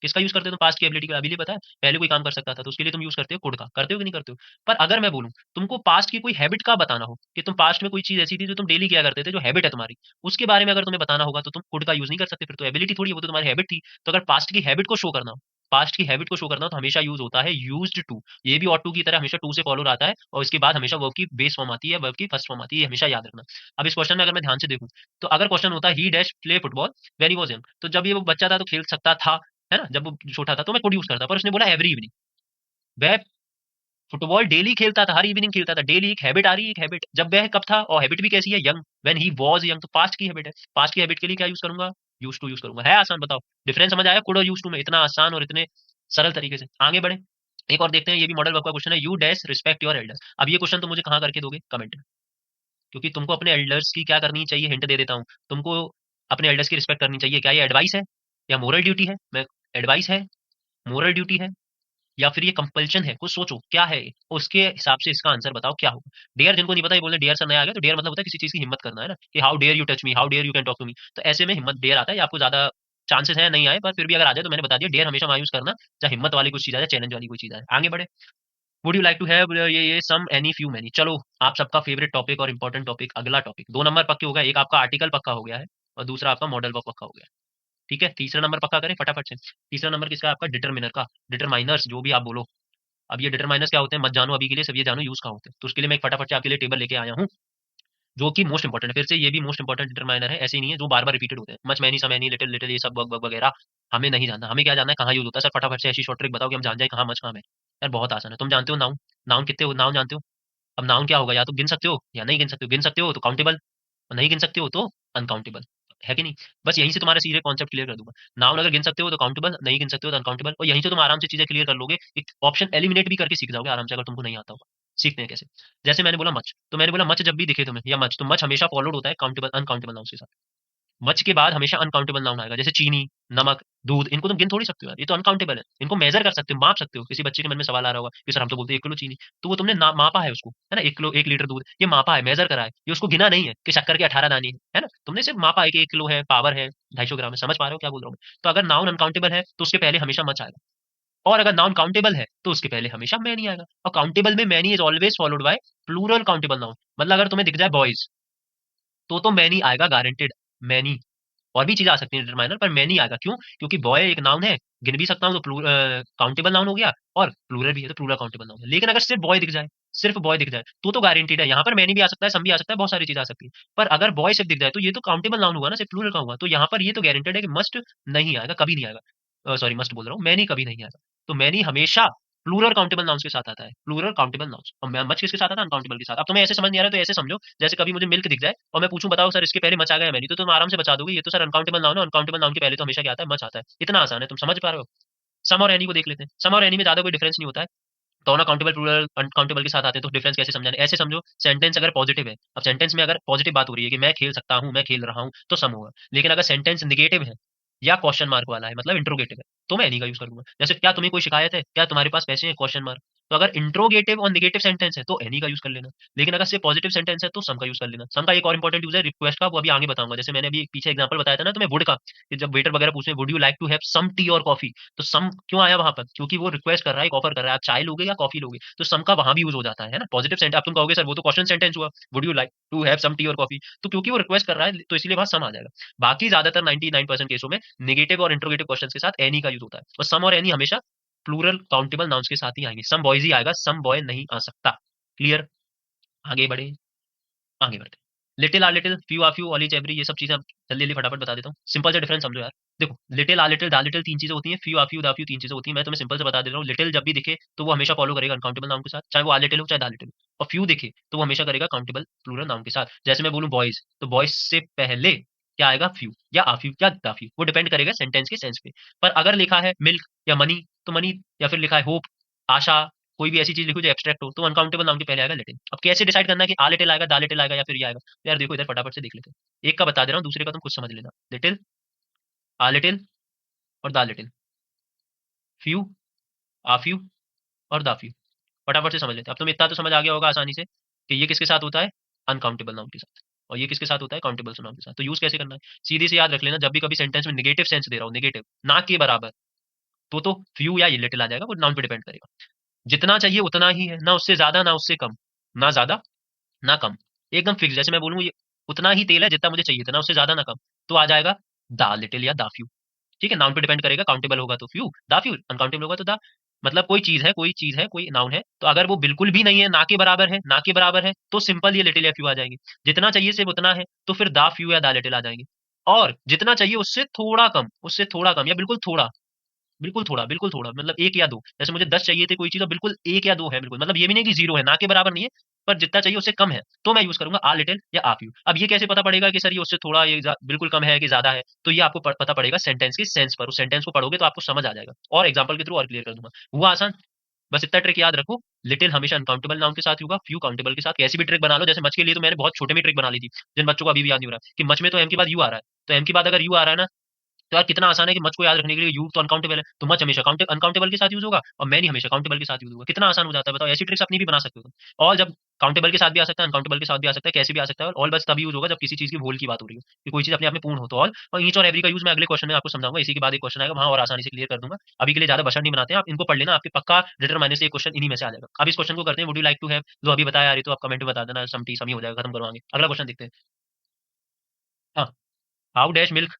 किसका यूज करते हो तुम, पास्ट की एबिलिटी का। अभी पता है, पहले कोई काम कर सकता था तो उसके लिए तुम यूज करते हो कुड का, करते हो कि नहीं करते हो। पर अगर मैं बोलूं तुमको पास्ट की कोई हैबिट का बताना हो, कि तुम पास्ट में कोई चीज ऐसी थी जो तुम डेली किया करते थे, जो हैबिट है तुम्हारी, उसके बारे में अगर तुम्हें बताना होगा, तो तुम कुड का यूज नहीं कर सकते, फिर तो एबिलिटी थोड़ी, वो तो तुम्हारी हैबिट थी। तो अगर पास्ट की हैबिट को शो करना हो, पास्ट की हैबिट को शो करना हो, तो हमेशा यूज होता है यूज्ड टू। ये भी ऑट टू की तरह हमेशा टू से फॉलो आता है, और इसके बाद हमेशा वर्ब की बेस फॉर्म आती है, वर्ब की फर्स्ट फॉर्म आती है, हमेशा याद रखना। अब इस क्वेश्चन में अगर मैं ध्यान से देखूं, तो अगर क्वेश्चन होता है ही dash play football when he was young, तो जब ये वो बच्चा था तो खेल सकता था, है ना, जब वो छोटा था तो मैं कुड यूज करता, पर उसने बोला एवरी इवनिंग। वह फुटबॉल डेली खेलता था, हर इवनिंग खेलता था, डेली। एक हैबिट आ रही है, एक हैबिट, जब वह कब था, और हैबिट भी कैसी है, young, when he was young, तो पास्ट की हैबिट है। पास्ट की हैबिट के लिए क्या यूज करूंगा, यूज टू यूज करूंगा। है आसान, बताओ डिफरेंस समझ आया कुड और यूज टू में, इतना आसान और इतने सरल तरीके से। आगे बढ़े, एक और देखते हैं, ये भी मॉडल वर्क का क्वेश्चन है, you dash respect your elders. अब ये क्वेश्चन तो मुझे कहाँ करके दोगे, कमेंट में, क्योंकि तुमको अपने एल्डर्स की क्या करनी चाहिए, हिंट दे देता हूँ। तुमको अपने एल्डर्स की रिस्पेक्ट करनी चाहिए। क्या ये एडवाइस है या मोरल ड्यूटी है, मैं एडवाइस है, मोरल ड्यूटी है, या फिर ये कंपल्शन है, कुछ सोचो क्या है, उसके हिसाब से इसका आंसर बताओ क्या होगा। डेयर जिनको नहीं पता, ये बोलते डेयर सर नया आ गया, तो डेयर मतलब होता है किसी चीज की हिम्मत करना, है ना, कि how dare you touch me, how dare you can talk to me. तो ऐसे में हिम्मत डेयर आता है, ये आपको ज्यादा चांसेस है नहीं आए, पर फिर भी अगर आ जाए तो मैंने बता दिया, डेयर हमेशा वहां यूज करना चाहे हिम्मत वाली कुछ चीज आए, चैलेंज वाली कोई चीज आए। आगे बढ़े, would you like to have ये सम एनी फ्यू मैनी। चलो, आप सबका फेवरेट टॉपिक और इंपॉर्टेंट टॉपिक, अगला टॉपिक, 2 नंबर पक्के हो गए, एक आपका आर्टिकल पक्का हो गया है, और दूसरा आपका मॉडल वर्क पक्का हो गया है। ठीक है, तीसरा नंबर पक्का करें फटाफट से। तीसरा नंबर किसका, आपका डिटरमिनर का, डिटरमाइनर्स जो भी आप बोलो। अब ये डिटरमाइनर्स क्या होते हैं मत जानो अभी के लिए, सब ये जानो यूज कहाँ होते हैं। तो उसके लिए मैं एक फटाफट से आपके लिए टेबल लेके आया हूँ, जो कि मोस्ट इंपॉर्टेंट है। फिर से ये भी मोस्ट इंपॉर्टेंट डिटरमाइनर है, ऐसे नहीं है जो बार बार रिपीटेड होते हैं, मच मैनी समैनी लिटिल लिटिल, ये सब वर्क वगैरह हमें नहीं जानना। हमें क्या जानना है, कहाँ यूज होता है। सर फटाफट से ऐसी शॉर्ट ट्रिक बताओ कि हम जान जाए कहाँ मच कहाँ है। यार बहुत आसान है, तुम जानते हो नाउन, नाउन कितने नाउन जानते हो। अब नाउन क्या होगा, या तो गिन सकते हो या नहीं गिन सकते हो। गिन सकते हो तो काउंटेबल, नहीं गिन सकते हो तो अनकाउंटेबल, है कि नहीं। बस यहीं से तुम्हारा सीधे कॉन्सेप्ट क्लियर कर दूंगा। नाउन अगर गिन सकते हो तो काउंटेबल, नहीं गिन सकते हो तो अनकाउंटेबल, और यहीं से तुम आराम से चीजें क्लियर कर लोगे। एक ऑप्शन एलिमिनेट भी करके सीख जाओगे आराम से, अगर तुमको नहीं आता होगा। सीखते हैं कैसे, जैसे मैंने बोला मच, तो मैंने बोला मच जब भी दिखे तुम्हें या मच, तो मच हमेशा फॉलोड होता है काउंटेबल अनकाउंटेबल नाउन के साथ। मच के बाद हमेशा अनकाउंटेबल नाउन आएगा, जैसे चीनी, नमक, दूध, इनको तुम गिन थोड़ी सकते हो यार, ये तो अनकाउंटेबल है। इनको मेजर कर सकते हो, माप सकते हो। किसी बच्चे के मन में सवाल आ रहा होगा कि सर हम तो बोलते हैं 1 किलो चीनी, तो वो तुमने मापा है उसको, है ना। 1 किलो 1 लीटर दूध, ये मापा है, मेजर करा है, ये उसको गिना नहीं है कि शक्कर के 18 दाने है ना। तुमने सिर्फ मापा है कि 1 किलो है, पावर है 250 ग्राम है। समझ पा रहे हो क्या बोल रहा हूँ मैं? तो अगर नाउन अनकाउंटेबल है तो उसके पहले हमेशा मच आएगा, और अगर नाउन काउंटेबल है तो उसके पहले हमेशा मैनी आएगा। और काउंटेबल में many is always followed by plural countable noun. मतलब अगर तुम्हें दिख जाए बॉयज, तो मैनी आएगा गारंटेड, मैनी। और भी चीजें आ सकती हैं डिटरमाइनर, पर मैनी आएगा। क्यों? क्योंकि बॉय एक नाउन है, गिन भी सकता हूँ तो काउंटेबल नाउन हो गया, और प्लूरल भी है तो प्लूरल काउंटेबल नाउन है। लेकिन अगर सिर्फ बॉय दिख जाए, सिर्फ बॉय दिख जाए, तो गारंटीड है यहाँ पर मैनी भी आ सकता है, सम भी आ सकता है, बहुत सारी चीजें आ सकती है। पर अगर बॉय सिर्फ दिख जाए तो ये तो काउंटेबल नाउन हुआ ना, सिर्फ प्लूरल का हुआ, तो यहाँ पर ये तो गारंटेड है कि मस्ट नहीं आएगा, कभी नहीं आएगा। सॉरी, मस्ट बोल रहा हूँ, मैनी कभी नहीं आएगा। तो मैनी हमेशा प्लूरल काउंटेबल नाउन्स के साथ आता है, प्लूरल काउंटेबल नाउन्स। और मच किसके साथ आता है? अनकाउंटेबल के साथ। अब तुम्हें ऐसे समझ नहीं आ रहा है तो ऐसे समझो, जैसे कभी मुझे मिल्क दिख जाए और मैं पूछूं बताओ सर इसके पहले मच आ गया मैनी, तो तुम आराम से बता दोगे ये तो सर अनकाउंटेबल नाउन है, अनकाउंटेबल नाउन के पहले तो हमेशा क्या आता है? मच आता है। इतना आसान है, तुम समझ पा रहे हो। सम और एनी को देख लेते हैं। सम और एनी में ज्यादा कोई डिफरेंस नहीं होता है। दोनों काउंटेबल प्लूरल अनकाउंटेबल के साथ आते हैं, तो डिफरेंस कैसे समझाने? ऐसे समझो, सेंटेंस अगर पॉजिटिव है, अब सेंटेंस में अगर पॉजिटिव बात हो रही है कि मैं खेल सकता हूं, मैं खेल रहा हूं, तो सम होगा। लेकिन अगर सेंटेंस निगेटिव है या क्वेश्चन मार्क वाला है, मतलब इंट्रोगेटिव है, तो मैं एनी का यूज करूंगा। जैसे क्या तुम्हें कोई शिकायत है, क्या तुम्हारे पास पैसे हैं, क्वेश्चन मार्क। तो अगर इंट्रोगेटिव और निगेटिव सेंटेंस है तो एनी का यूज कर लेना। लेकिन अगर सिर्फ पॉजिटिव सेंटेंस है तो सम का यूज कर लेना। सम का एक और इंपॉर्टेंट यूज है रिक्वेस्ट का, वो अभी आगे बताऊंगा। जैसे मैंने अभी पीछे एग्जांपल बताया था ना तुम्हें वुड का, कि जब वेटर वगैरह पूछे would you like to have some tea और कॉफी, तो सम क्यों आया वहां पर? क्योंकि वो रिक्वेस्ट कर रहा है, एक ऑफर कर रहा है, आप चाय लोगे या कॉफी लोगे, तो सम का वहां भी यूज हो जाता है ना। पॉजिटिव सेंटेंस आप तुम कहोगे सर वो तो क्वेश्चन सेंटेंस हुआ, would you like to have some tea और कॉफी, तो क्योंकि वो रिक्वेस्ट कर रहा है तो इसलिए वहां सम आ जाएगा। बाकी ज्यादातर 99% केसों में निगेटिव और इंट्रोगेटिव क्वेश्चन के साथ एनी का यूज होता है, और सम और एनी हमेशा प्लूरल काउंटेबल नाउन्स के साथ ही आएंगे। सम बॉयज ही आएगा, सम बॉय नहीं आ सकता। क्लियर? आगे बढ़े, आगे बढ़ते। Little or little, few or few, all each every, ये सब चीजें जल्दी जल्दी फटाफट बता देता हूँ। सिंपल से डिफरेंस समझो यार। देखो, लिटिल आर लिटिल, दा लिटिल तीन चीजें होती हैं, फ्यू आर फ्यू, दा फ्यू तीन चीजें होती हैं। मैं तुम्हें सिंपल से बता दे रहा हूँ। लिटिल जब भी दिखे तो वो हमेशा फॉलो करेगा अनकाउंटेबल नाउन के साथ, चाहे वो आर लिटिल हो चाहे दा लिटिल हो। और फ्यू दिखे तो वो हमेशा करेगा काउंटेबल प्लूरल नाउन के साथ। जैसे मैं बोलूँ बॉयज, तो बॉयज से पहले क्या आएगा? फ्यू या आ फ्यू या दा फ्यू, वो डिपेंड करेगा सेंटेंस के सेंस पे। पर अगर लिखा है मिल्क या मनी, तो मनी, या फिर लिखा है होप, आशा, कोई भी ऐसी चीज लिखो जो एब्स्ट्रैक्ट हो, तो अनकाउंटेबल नाउन के पहले आएगा लिटिल। अब कैसे डिसाइड करना है कि आ लिटिल आएगा, दा लिटिल आएगा, या फिर ये आएगा? तो यार देखो इधर फटाफट से देख लेते हैं। एक का बता दे रहा हूँ, दूसरे का तुम खुद समझ लेना। लिटिल, आ लिटिल और दा लिटिल, फ्यू, आ फ्यू और दा फ्यू। फटाफट से समझ लेते हैं। अब तुम्हें इतना तो समझ आ गया होगा आसानी से कि ये किसके साथ होता है? अनकाउंटेबल नाउन के साथ। और ये किसके साथ होता है? काउंटेबल नाउन के साथ। तो यूज कैसे करना है? सीधे से याद रख लेना, जब भी कभी सेंटेंस में निगेटिव सेंस दे रहा हूँ, निगेटिव ना के बराबर, तो फ्यू या ये लिटिल आ जाएगा, वो नाउन पे डिपेंड करेगा। जितना चाहिए उतना ही है, ना उससे ज्यादा ना उससे कम, ना ज्यादा ना कम, एकदम फिक्स। जैसे मैं बोलूँ ये उतना ही तेल है जितना मुझे चाहिए था, ना उससे ज्यादा ना कम, तो आ जाएगा दा लिटिल या दा फ्यू। ठीक है, नाउन पे डिपेंड करेगा। काउंटेबल होगा तो फ्यू, दा फ्यू, अनकाउंटेबल होगा तो दा। मतलब कोई चीज है, कोई चीज है, कोई नाउन है, तो अगर वो बिल्कुल भी नहीं है, ना के बराबर है, ना के बराबर है, तो सिंपल ये लिटिल या फ्यू आ जाएंगे। जितना चाहिए सिर्फ उतना है, तो फिर दा फ्यू या दा लिटिल आ जाएंगे। और जितना चाहिए उससे थोड़ा कम, उससे थोड़ा कम, या बिल्कुल थोड़ा, बिल्कुल थोड़ा, मतलब 1 या 2। जैसे मुझे 10 चाहिए थे कोई चीज़, और बिल्कुल 1 या 2 है, बिल्कुल, मतलब ये भी नहीं कि 0 है, ना के बराबर नहीं है, पर जितना चाहिए उससे कम है, तो मैं यूज़ करूँगा आ लिटिल या आ फ्यू। अब ये कैसे पता पड़ेगा कि सर ये उससे थोड़ा, ये बिल्कुल कम है कि ज़्यादा है? तो ये आपको पता पड़ेगा सेंटेंस के सेंस पर। उस सेंटेंस को पढ़ोगे तो आपको समझ आ जाएगा, और एग्जाम्पल के थ्रू और क्लियर कर दूंगा। हुआ आसान? बस इतना ट्रिक याद रखो, लिटिल हमेशा अनकाउंटेबल नाउन के साथ ही होगा, फ्यू काउंटेबल के साथ। कैसी भी ट्रिक बना लो, जैसे मच के लिए तो मैंने बहुत छोटे में ट्रिक बना ली थी, जिन बच्चों को अभी भी याद नहीं हो रहा कि मच में तो एम के बाद यू आ रहा है, तो एम के बाद अगर यू आ रहा है ना, तो यार कितना आसान है कि मच को याद रखने के लिए। यू तो अनकाउंटेबल है, तो मच हमेशा अनकाउंटेबल के साथ यूज होगा, और मैनी हमेशा काउंटेबल के साथ यूज होगा। कितना आसान हो जाता है बताओ। ऐसी ट्रिक्स अपनी भी बना सकते हो तुम। और जब काउंटेबल के साथ भी आ सकता है, अनकाउंटेबल के साथ भी आ सकता है, कैसे भी आ सकता है। और ऑल बस तभी यूज होगा जब किसी चीज की होल की बात हो रही हो, कि कोई चीज अपने आप में पूर्ण हो तो ऑल। और ईच और एवरी का यूज मैं अगले क्वेश्चन में आपको समझाऊंगा। इसी के बाद एक क्वेश्चन आएगा, वहां और आसानी से क्लियर कर दूंगा। अभी के लिए ज्यादा बशर नहीं बनाते हैं, आप इनको पढ़ लेना, आपके पक्का डिटरमाइनर से एक क्वेश्चन इन्हीं में से आ जाएगा। अब इस क्वेश्चन को करते हैं, would you like to have, जो अभी बताया यार, तो आप कमेंट में बता देना, समटी समी हो जाएगा, खत्म करवाएंगे। अगला क्वेश्चन देखते हैं। हाँ, how dash milk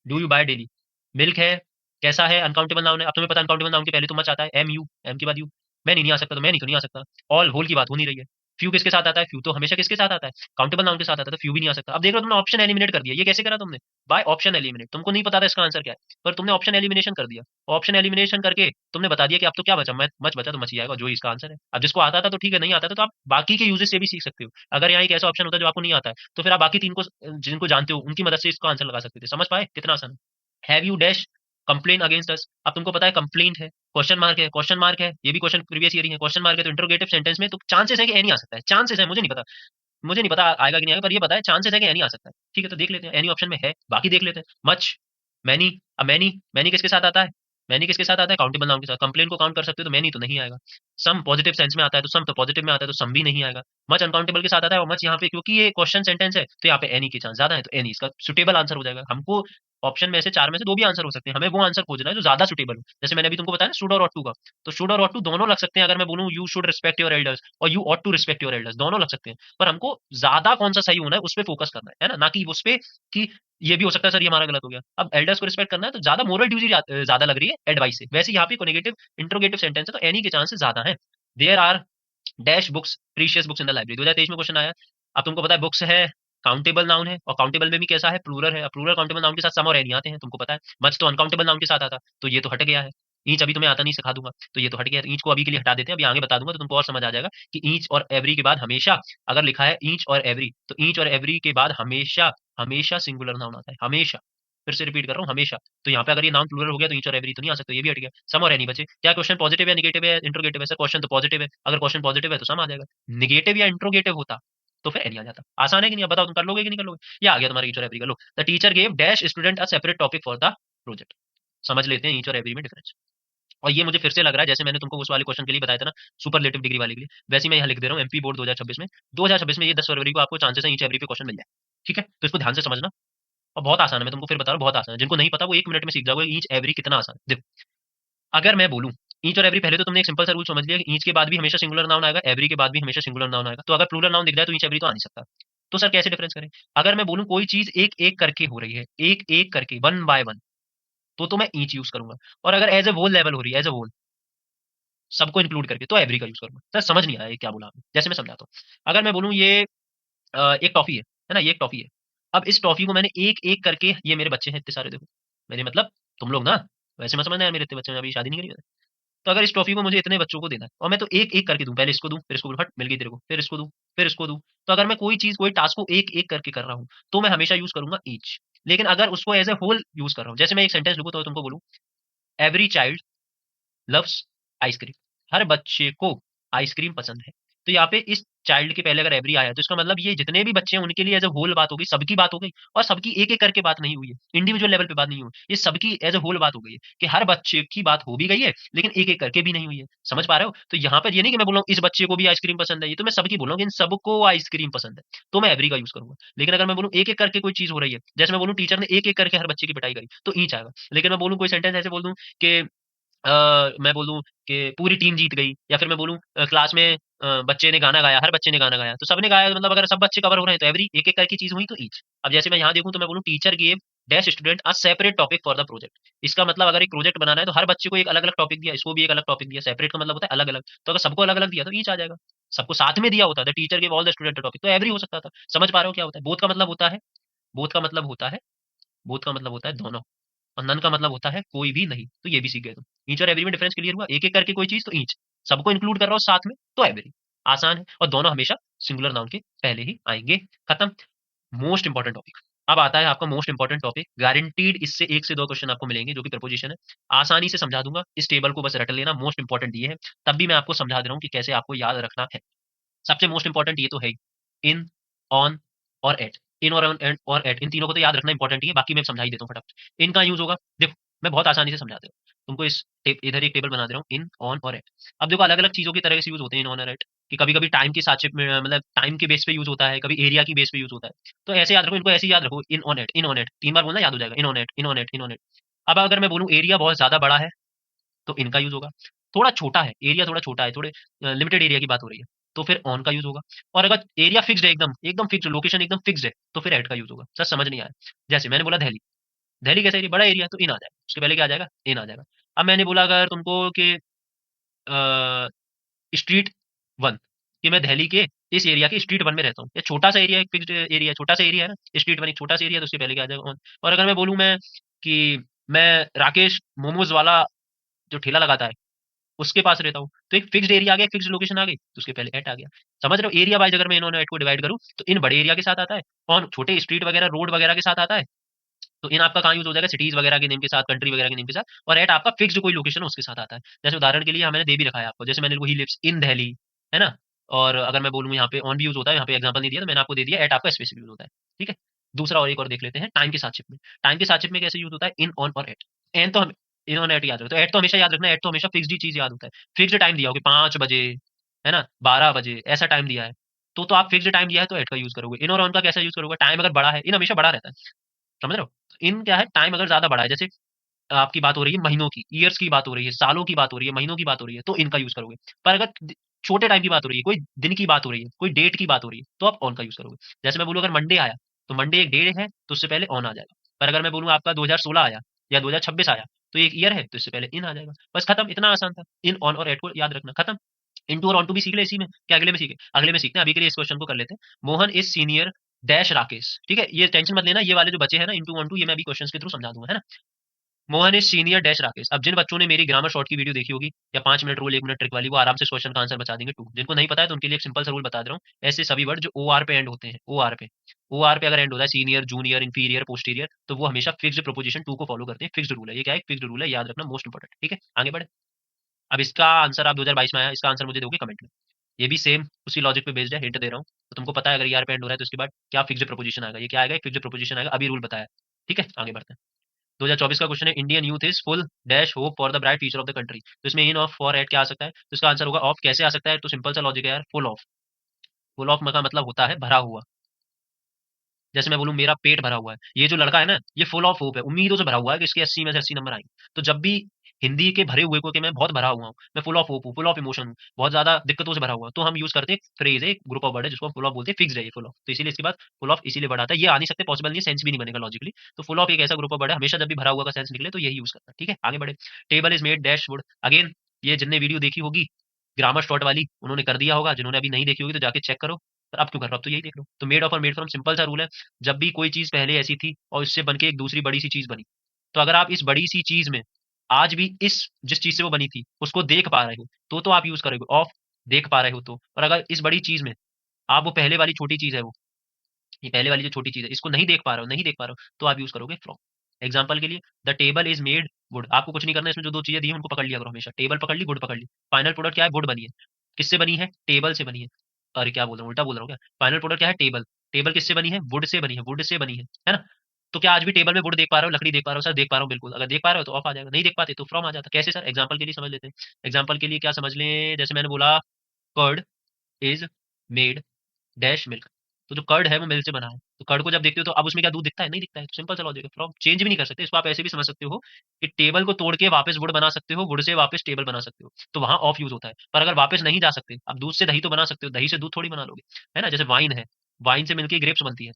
do you buy daily. Milk है, कैसा है? अनकाउंटेबल नाउन है। अब तुम्हें पता अनकाउंटेबल नाउन के पहले तो मच आता है, एम यू, एम के बाद यू। मैं नहीं आ सकता, तो मैं नहीं तो नहीं आ सकता। ऑल होल की बात हो नहीं रही है। फ्यू किसके साथ आता है? फ्यू तो हमेशा किसके साथ आता है? काउंटेबल नाउन के साथ आता है, तो फ्यू भी नहीं आ सकता। अब देख रहे हो तुमने ऑप्शन एलिमिनेट कर दिया। ये कैसे करा तुमने? By option eliminate. तुमको नहीं पता था इसका आंसर क्या है, पर तुमने ऑप्शन एलिमिनेशन कर दिया। ऑप्शन एलिमिनेशन करके तुमने बता दिया कि अब तो क्या बचा, मच बचा तो मच ही जाएगा, जो इसका आंसर है। अब जिसको आता था तो ठीक है, नहीं आता था तो आप बाकी के यूजेस से भी सीख सकते हो। अगर यहाँ एक ऐसा ऑप्शन होता है जो आपको नहीं आता है, तो फिर आप बाकी तीन को जिनको जानते हो उनकी मदद से इसको आंसर लगा सकते थे। समझ पाए कितना आसान है? Have you dash complain against us. अब तुमको पता है कंप्लेंट है, क्वेश्चन मार्क है, क्वेश्चन मार्क है, ये भी क्वेश्चन प्रीवियस ईयर ही है, क्वेश्चन मार्क है, तो इंटरोगेटिव सेंटेंस में तो चांसेस है कि एनी आ सकता है। चांसेस है, मुझे नहीं पता आएगा कि नहीं आएगा, पर ये पता है चांसेस है कि एनी आ सकता है। ठीक है, तो देख लेते हैं एनी ऑप्शन में है, बाकी देख लेते हैं। Much, many. अब मैनी, मैनी किसके साथ आता है? मैनी किसके साथ आता है? काउंटेबल नाउन के साथ। कंप्लेन को काउंट कर सकते हो तो मैनी तो नहीं आएगा। सम पॉजिटिव सेंस में आता है तो सम, तो पॉजिटिव में आता है तो सम भी नहीं आएगा। मच अनकाउंटेबल के साथ आता है, और मच यहाँ पे क्योंकि ये क्वेश्चन सेंटेंस है तो यहाँ पे एनी के चांस ज्यादा है, तो एनी इसका सुटेबल आंसर हो जाएगा। हमको ऑप्शन में से चार में से दो भी आंसर हो सकते हैं, हमें वो आंसर खोजना है जो ज्यादा सुटेबल हो। जैसे मैंने अभी तुमको बताया ना शुड और ऑट टू का, तो शुड और ऑट टू दोनों लग सकते हैं। अगर मैं बोलूँ you should respect your elders और you ought to respect your elders, दोनों लग सकते हैं, पर हमको ज्यादा कौन सा सही होना है उस पर फोकस करना है ना, ना कि उस पर कि ये भी हो सकता है सर ये हमारा गलत हो गया। अब एल्डर्स को रिस्पेक्ट करना है तो ज्यादा मोरल ड्यूटी ज्यादा लग रही है एडवाइस से। वैसे यहाँ पे नेगेटिव इंट्रोगेटिव सेंटेंस है तो एनी के चांसेस ज्यादा है। There are dash books, precious books in the library. 2023 में क्वेश्चन आया। अब तुमको पता है बुक्स है काउंटेबल नाउन है, और काउंटेबल में भी कैसा है? प्लूरल है। प्लूरल काउंटेबल नाउन के साथ सम और एनी आते हैं, तुमको पता है। मच तो अनकाउंटेबल नाउन के साथ आता, तो ये तो हट गया है। ईच अभी तुम्हें आता नहीं, सिखा दूंगा, तो ये तो हट गया। ईच को अभी के लिए हटा देते हैं, अभी आगे बता दूंगा तो तुमको और समझ आ जाएगा कि ईच और एवरी के बाद हमेशा, अगर लिखा है ईच और एवरी, तो ईच और एवरी के बाद हमेशा हमेशा सिंगुलर नाउन आता है, हमेशा। फिर से रिपीट कर रहा हूँ, हमेशा। तो यहाँ पे अगर ये नाउन प्लूरल हो गया तो ईच और एवरी तो नहीं आ सकता, ये भी हट गया। सम और एनी बचे। क्या क्वेश्चन पॉजिटिव है, नेगेटिव है, इंट्रोगेटिव है? सर क्वेश्चन तो पॉजिटिव है, अगर क्वेश्चन पॉजिटिव है तो सम आ जाएगा। नेगेटिव या इंट्रोगेटिव होता तो फिर एनी आ जाता। आसान है कि नहीं? अब बताओ तुम कर लोगे कि नहीं कर लोगे? ये आ गया तुम्हारा ईच और एवरी का। लो, the teacher gave dash student a separate topic for the project. समझ लेते हैं ईच और एवरी में डिफरेंस। और ये मुझे फिर से लग रहा है जैसे मैंने तुमको उस वाले क्वेश्चन के लिए बताया था ना, सुपरलेटिव डिग्री वाले के लिए, वैसे ही मैं यहाँ लिख दे रहा हूँ एमपी बोर्ड 2026 में। 2026 में ये 10 फरवरी को आपको चांसेस है ईच एवरी पे क्वेश्चन मिल जाए। ठीक है, तो इसको ध्यान से समझना। और बहुत आसान है, मैं तुमको फिर बता रहा हूँ, बहुत आसान है। जिनको नहीं पता वो 1 मिनट में सीख जाओगे ईच एवरी कितना आसान है। देखो, अगर मैं बोलूँ ईच और एवरी, पहले तो तुमने एक सिंपल सा रूल समझ लिया कि ईच के बाद भी हमेशा सिंगुलर नाउन आएगा, एवरी के बाद भी हमेशा सिंगुलर नाउन आएगा। तो अगर प्लूरल नाउन दिख जाए तो ईच एवरी तो आ नहीं सकता। तो सर कैसे डिफरेंस करें? अगर मैं बोलूँ कोई चीज एक एक करके हो रही है, एक एक करके, वन बाय वन, तो मैं ईच यूज करूंगा। और अगर एज ए होल लेवल हो रही है, एज ए होल, सबको इंक्लूड करके, तो एवरी का यूज करूंगा। सर समझ नहीं आया ये क्या बोला आपने? जैसे मैं समझाता हूँ। अगर मैं बोलूँ ये एक टॉफी है ना, ये एक टॉफी है। अब इस टॉफी को मैंने एक एक करके, ये मेरे बच्चे हैं इतने सारे, देखो मेरे मतलब तुम लोग ना, वैसे मैं समझना है मेरे इतने बच्चे हैं, अभी शादी नहीं करी मैंने। तो अगर इस ट्रॉफी को मुझे इतने बच्चों को देना है और मैं तो एक एक करके दूं, पहले इसको दूं, फिर इसको दूं, हट मिल गई तेरे को, फिर इसको दूं, फिर इसको दूं। तो अगर मैं कोई चीज, कोई टास्क को एक एक करके कर रहा हूं तो मैं हमेशा यूज करूंगा ईच। लेकिन अगर उसको एज ए होल यूज कर रहा हूं, जैसे मैं एक सेंटेंस लिखूं तो तुमको बोलूं एवरी चाइल्ड लव्स आइसक्रीम, हर बच्चे को आइसक्रीम पसंद है। तो यहाँ पे इस चाइल्ड के पहले अगर एवरी आया तो इसका मतलब ये जितने भी बच्चे हैं उनके लिए एज ए होल बात हो गई, सबकी बात हो गई। और सबकी एक एक करके बात नहीं हुई है, इंडिविजुअल लेवल पे बात नहीं हुई, ये सबकी एज ए होल बात हो गई है कि हर बच्चे की बात हो भी गई है लेकिन एक एक करके भी नहीं हुई है। समझ पा रहे हो? तो यहाँ पर ये नहीं कि मैं बोल रहा हूँ इस बच्चे को भी आइसक्रीम पसंद है, ये तो मैं सबकी बोल रहा हूँ कि इन सबको आइसक्रीम पसंद है, तो मैं एवरी का यूज करूंगा। लेकिन अगर मैं बोलूँ एक एक करके कोई चीज हो रही है, जैसे मैं बोलूँ टीचर ने एक एक करके हर बच्चे की पिटाई करी, तो ईच आएगा। लेकिन मैं बोलूँ कोई सेंटेंस ऐसे बोल दूं कि मैं बोलूँ कि पूरी टीम जीत गई, या फिर मैं बोलूँ क्लास में बच्चे ने गाना गाया, हर बच्चे ने गाना गाया, तो सबने गाया, मतलब अगर सब बच्चे कवर हो रहे हैं तो एवरी, एक एक करके चीज हुई तो ईच। अब जैसे मैं यहाँ देखूँ तो मैं बोलूँ teacher give dash student a separate topic for the project. इसका मतलब अगर एक प्रोजेक्ट बनाना है तो हर बच्चे को एक अलग अलग टॉपिक दिया, इसको भी एक अलग टॉपिक दिया। सेपरेट का मतलब होता है अलग अलग, तो अगर सबको अलग अलग दिया तो ईच आ जाएगा। सबको साथ में दिया होता है teacher give all the student topic, तो एवरी हो सकता था। समझ पा रहे हो क्या होता है? बोथ का मतलब होता है, बोथ का मतलब होता है, बोथ का मतलब होता है दोनों, और नन का मतलब होता है कोई भी नहीं। तो ये भी सीख गए तुम। ईच और एवरी में डिफरेंस क्लियर हुआ? एक एक करके कोई चीज तो ईच, सबको इंक्लूड कर रहा हो साथ में तो एवरी। आसान है, और दोनों हमेशा सिंगुलर नाउन के पहले ही आएंगे। खत्म। मोस्ट इंपॉर्टेंट टॉपिक अब आता है आपका, मोस्ट इंपॉर्टेंट टॉपिक गारंटीड, इससे एक से दो क्वेश्चन आपको मिलेंगे जो कि प्रपोजिशन है। आसानी से समझा दूंगा, इस टेबल को बस रट लेना, मोस्ट इंपॉर्टेंट ये है। तब भी मैं आपको समझा दे रहा हूँ कि कैसे आपको याद रखना है। सबसे मोस्ट इंपॉर्टेंट ये तो है इन, ऑन और एट। इन और एट, इन तीनों को तो याद रखना इंपॉर्टेंट ही है, बाकी मैं समझा ही देता हूँ फटाफट। इनका यूज होगा, देखो मैं बहुत आसानी से समझाता हूँ तुमको। इधर एक टेबल बना दे रहा हूँ, इन, ऑन और एट। अब देखो अलग अलग चीजों की तरह से यूज होते हैं इन, ऑन और एट, कि कभी कभी टाइम के साथ मतलब टाइम के बेस पे यूज होता है, कभी एरिया की बेस पे यूज होता है। तो ऐसे याद रखो, इनको ऐसे याद रखो, in on at, in on at, 3 बार बोलना याद हो जाएगा, in on at, in on at, in on at. अब अगर मैं बोलूँ एरिया बहुत ज्यादा बड़ा है तो इनका यूज होगा। थोड़ा छोटा है एरिया, थोड़ा छोटा है, थोड़े लिमिटेड एरिया की बात हो रही है, तो फिर ऑन का यूज होगा। और अगर एरिया फिक्स्ड है, एकदम एकदम फिक्स्ड, लोकेशन एकदम फिक्स्ड है, तो फिर एट का यूज होगा। सर समझ नहीं आया? जैसे मैंने बोला दिल्ली, दिल्ली कैसा एरिया? बड़ा एरिया, तो इन आ जाएगा, उसके पहले क्या आ जाएगा? इन आ जाएगा। अब मैंने बोला अगर तुमको कि स्ट्रीट वन, कि मैं दिल्ली के इस एरिया के स्ट्रीट 1 में रहता हूँ। ये छोटा सा एरिया, एक फिक्स्ड एरिया, छोटा सा एरिया है ना, स्ट्रीट 1 एक छोटा सा एरिया, तो उसके पहले क्या आ जाएगा ऑन। और अगर मैं बोलूँ मैं कि मैं राकेश मोमोज वाला जो ठेला लगाता है उसके पास रहता हूँ, तो एक फिक्स्ड एरिया आ गया, एक फिक्स्ड लोकेशन आ गई, तो उसके पहले एट आ गया। समझ रहे हो? एरिया वाइज अगर मैं इन्होंने एट को डिवाइड करूँ तो इन बड़े एरिया के साथ आता है, और छोटे स्ट्रीट वगैरह रोड वगैरह के साथ आता है, तो इन आपका कहाँ यूज हो जाएगा, सिटीज वगैरह के नेम के साथ, कंट्री वगैरह के नेम के साथ, और एट आपका फिक्स्ड कोई लोकेशन उसके साथ आता है। जैसे उदाहरण के लिए मैंने दे भी रखा है आपको, जैसे मैंने ही लिव्स इन दिल्ली, है ना। और अगर मैं बोलूँ यहाँ पे ऑन भी यूज होता है, यहाँ पे एग्जाम्पल नहीं दिया तो मैंने आपको दे दिया, एट आपका स्पेसिफिक यूज होता है। ठीक है, दूसरा और एक और देख लेते हैं, टाइम के साथ शिप में। टाइम के साथ शिप में कैसे यूज होता है, इन ऑन और एट। एन तो हम इन ऑन एट याद रखो, तो एट तो हमेशा याद रखना, एट तो हमेशा फिक्स्ड ही चीज याद होता है। फिक्स्ड टाइम दिया हो कि 5 बजे, है ना, 12 बजे, ऐसा टाइम दिया है, तो आप फिक्स्ड टाइम दिया है तो एट का यूज करोगे। इन और ऑन का कैसा यूज करोगे, टाइम अगर बड़ा है, इन हमेशा बड़ा रहता है, समझ रहे हो। इन क्या है, टाइम अगर ज्यादा बड़ा है, जैसे आपकी बात हो रही है महीनों की, ईयर्स की बात हो रही है, सालों की बात हो रही है, महीनों की बात हो रही है, तो इनका यूज करोगे। पर अगर छोटे टाइम की बात हो रही है, कोई दिन की बात हो रही है, कोई डेट की बात हो रही है, तो आप ऑन का यूज करोगे। जैसे मैं बोलूँ अगर मंडे आया, तो मंडे एक डेट है, तो उससे पहले ऑन आ जाएगा। पर अगर मैं बोलूँ आपका 2016 आया या 2026 आया, तो एक ईयर है, तो इससे पहले इन आ जाएगा। बस खत्म, इतना आसान था। इन ऑन और एट को याद रखना, खत्म। इन टू और ऑन टू भी सीख ले इसी में, क्या अगले में सीखे, अगले में सीखते हैं। अभी के लिए इस क्वेश्चन को कर लेते हैं। Mohan is senior dash Rakesh. ठीक है, ये टेंशन मत लेना, ये वाले जो बचे हैं ना इन टू ऑन टू, ये मैं अभी क्वेश्चन के थ्रू समझा दूंगा, है ना। Mohan is senior dash Rakesh. अब जिन बच्चों ने मेरी ग्रामर शॉर्ट की वीडियो देखी होगी, या 5 मिनट रूल 1 मिनट ट्रिक वाली, वो आराम से क्वेश्चन का आंसर बता देंगे टू। जिनको नहीं पता है तो उनके लिए एक सिंपल सा रूल बता दे रहा हूँ। ऐसे सभी वर्ड जो ओ आर पे एंड होते हैं, ओ आर पे अगर एंड होता है, सीनियर, जूनियर, इंफीरियर, पोस्टीरियर, तो वो हमेशा फिक्स्ड प्रोपोजिशन टू को फॉलो करते हैं। फिक्स्ड रूल है, ये क्या है, फिक्स्ड रूल है, याद रखना, मोस्ट इंपॉर्टेंट। ठीक है, आगे बढ़े। अब इसका आंसर आप 2022 में आया, इसका आंसर मुझे दोगे कमेंट में। ये भी सेम उसी लॉजिक पे बेस्ड है, हिंट दे रहा हूँ। तो तुमको पता है अगर यार पे एंड हो रहा है तो इसके बाद क्या फिक्स्ड प्रोपोजिशन आएगा, ये क्या आएगा, एक फिक्स्ड प्रोपोजिशन आएगा, अभी रूल बताया। ठीक है, आगे बढ़ते हैं। 2024 का क्वेश्चन है, Indian youth is full dash hope for the bright future of the country. तो इसमें इन ऑफ फॉर एट क्या आ सकता है, तो इसका आंसर होगा ऑफ। कैसे आ सकता है, तो सिंपल सा लॉजिक है यार, फुल ऑफ। फुल ऑफ का मतलब होता है भरा हुआ। जैसे मैं बोलूँ मेरा पेट भरा हुआ है, ये जो लड़का है ना, ये फुल ऑफ होप है, उम्मीदों से भरा हुआ है कि इसके 80 में से 80 नंबर आएंगे। तो जब भी हिंदी के भरे हुए को कि मैं बहुत भरा हुआ हूँ, मैं फुल ऑफ होप हूँ, फुल ऑफ इमोशन हूँ, बहुत ज्यादा दिक्कतों से भरा हुआ हूँ, तो हम यूज करते हैं फ्रेज है, ग्रुप ऑफ वर्ड है, जिसको हम फुल ऑफ बोलते हैं, फिक्स्ड है ये फुल ऑफ। तो इसीलिए इसके बाद फुल ऑफ इसीलिए वर्ड आता है। ये आ नहीं सकते, पॉसिबल नहीं, सेंस भी नहीं बनेगा लॉजिकली। तो फुल ऑफ एक ऐसा ग्रुप ऑफ वर्ड है, हमेशा जब भी भरा हुआ का सेंस निकले तो यही यूज करना है। ठीक है, आगे बढ़े। Table is made dash would. Again, ये जिनने वीडियो देखी होगी ग्रामर शॉर्ट वाली, उन्होंने कर दिया होगा, जिन्होंने अभी नहीं देखी होगी तो जाके चेक करो। पर अब क्यों कर रहा हो, अब तो यही देख लो। तो मेड ऑफ और मेड फ्रॉम सिंपल सा रूल है, जब भी कोई चीज पहले ऐसी थी और इससे बनके एक दूसरी बड़ी सी चीज बनी, तो अगर आप इस बड़ी सी चीज में आज भी इस जिस चीज से वो बनी थी उसको देख पा रहे हो, तो आप यूज करोगे ऑफ। देख पा रहे हो तो। और अगर इस बड़ी चीज में आप वो पहले वाली छोटी चीज है, वो ये पहले वाली जो छोटी चीज है, इसको नहीं देख पा रहे हो, नहीं देख पा रहे हो, तो आप यूज करोगे फ्रॉम। एग्जाम्पल के लिए, the table is made would. आपको कुछ नहीं करना है, इसमें जो दो चीजें दी हैं उनको पकड़ लिया करो हमेशा। टेबल पकड़ ली, वुड पकड़ ली। फाइनल प्रोडक्ट क्या है, वुड बनी है। किससे बनी है, टेबल से बनी है। अरे क्या बोल रहा हूँ, उल्टा बोल रहा हूँ क्या। फाइनल प्रोडक्ट क्या है, टेबल। टेबल किससे बनी है, वुड से बनी है, वुड से बनी है ना। तो क्या आज भी टेबल में वुड देख पा रहे हो, लकड़ी देख पा रहे हो, सर देख पा रहा हूँ बिल्कुल। अगर देख पा रहे हो तो ऑफ आ जाएगा, नहीं देख पाते तो फ्रॉम आ जाता। कैसे सर, एग्जाम्पल के लिए समझ लेते हैं। एग्जाम्पल के लिए क्या समझ लें, जैसे मैंने बोला curd is made dash milk. तो जो कर्ड है वो मिल्क से बना है, तो कर्ड को जब देखते हो तो अब उसमें क्या दूध दिखता है, नहीं दिखता है। तो सिंपल सा लॉजिक है, फ्रॉम चेंज भी नहीं कर सकते इसको। आप ऐसे भी समझ सकते हो कि टेबल को तोड़ के वापस वुड बना सकते हो, वुड से वापस टेबल बना सकते हो, तो वहां ऑफ यूज होता है। पर अगर वापस नहीं जा सकते, अब दूध से दही तो बना सकते हो, दही से दूध थोड़ी बना लोगे, है ना। जैसे वाइन है, वाइन से मिलके ग्रेप्स बनती है।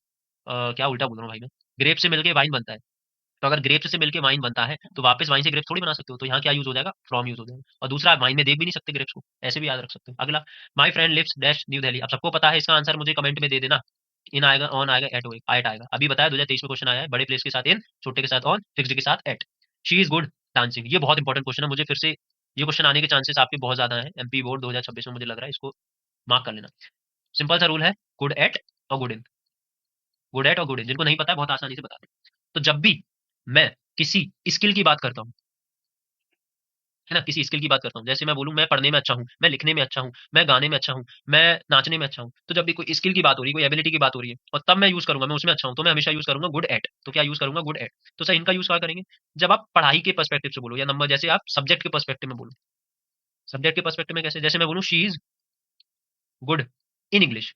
क्या उल्टा बोल रहा हूँ भाई मैं, ग्रेप से मिलके वाइन बनता है। तो अगर ग्रेप्स से मिलके वाइन बनता है तो वापस वाइन से ग्रेप्स थोड़ी बना सकते हो, तो यहाँ क्या यूज हो जाएगा, फ्रॉम यूज हो जाएगा। और दूसरा, वाइन में देख भी नहीं सकते ग्रेप्स को, ऐसे भी याद रख सकते हो। अगला, my friend lives dash New Delhi. अब सबको पता है इसका आंसर, मुझे कमेंट में दे देना। इन आएगा, ऑन आएगा, एट आएगा। अभी बताया 2023 में क्वेश्चन आया है, बड़े प्लेस के साथ इन, छोटे के साथ ऑन, फिक्स्ड के साथ at. She is good dancing. ये बहुत इंपॉर्टेंट क्वेश्चन है, मुझे फिर से ये क्वेश्चन आने के चांसेस आपके बहुत ज्यादा है एमपी बोर्ड 2026 में, मुझे लग रहा है, इसको मार्क कर लेना। सिंपल सा रूल है, गुड एट और गुड इन। गुड एट और गुड इन, जिनको नहीं पता है बहुत आसानी से बता दें। तो जब भी मैं किसी स्किल की बात करता हूँ, है ना, किसी स्किल की बात करता हूँ, जैसे मैं बोलूँ मैं पढ़ने में अच्छा हूँ, मैं लिखने में अच्छा हूँ, मैं गाने में अच्छा हूँ, मैं नाचने में अच्छा हूँ, तो जब भी कोई स्किल की बात हो रही है, कोई एबिलिटी की बात हो रही है, और तब मैं यूज करूंगा मैं उसमें अच्छा हूँ, तो मैं हमेशा यूज करूंगा गुड एट। तो क्या यूज करूंगा, गुड एट। तो सर इनका यूज क्या करेंगे, जब आप पढ़ाई के पर्सपेक्टिव से बोलो, या नंबर, जैसे आप सब्जेक्ट के पर्सपेक्टिव में बोलो। सब्जेक्ट के पर्सपेक्टिव में कैसे, जैसे मैं बोलूँ she is good in English,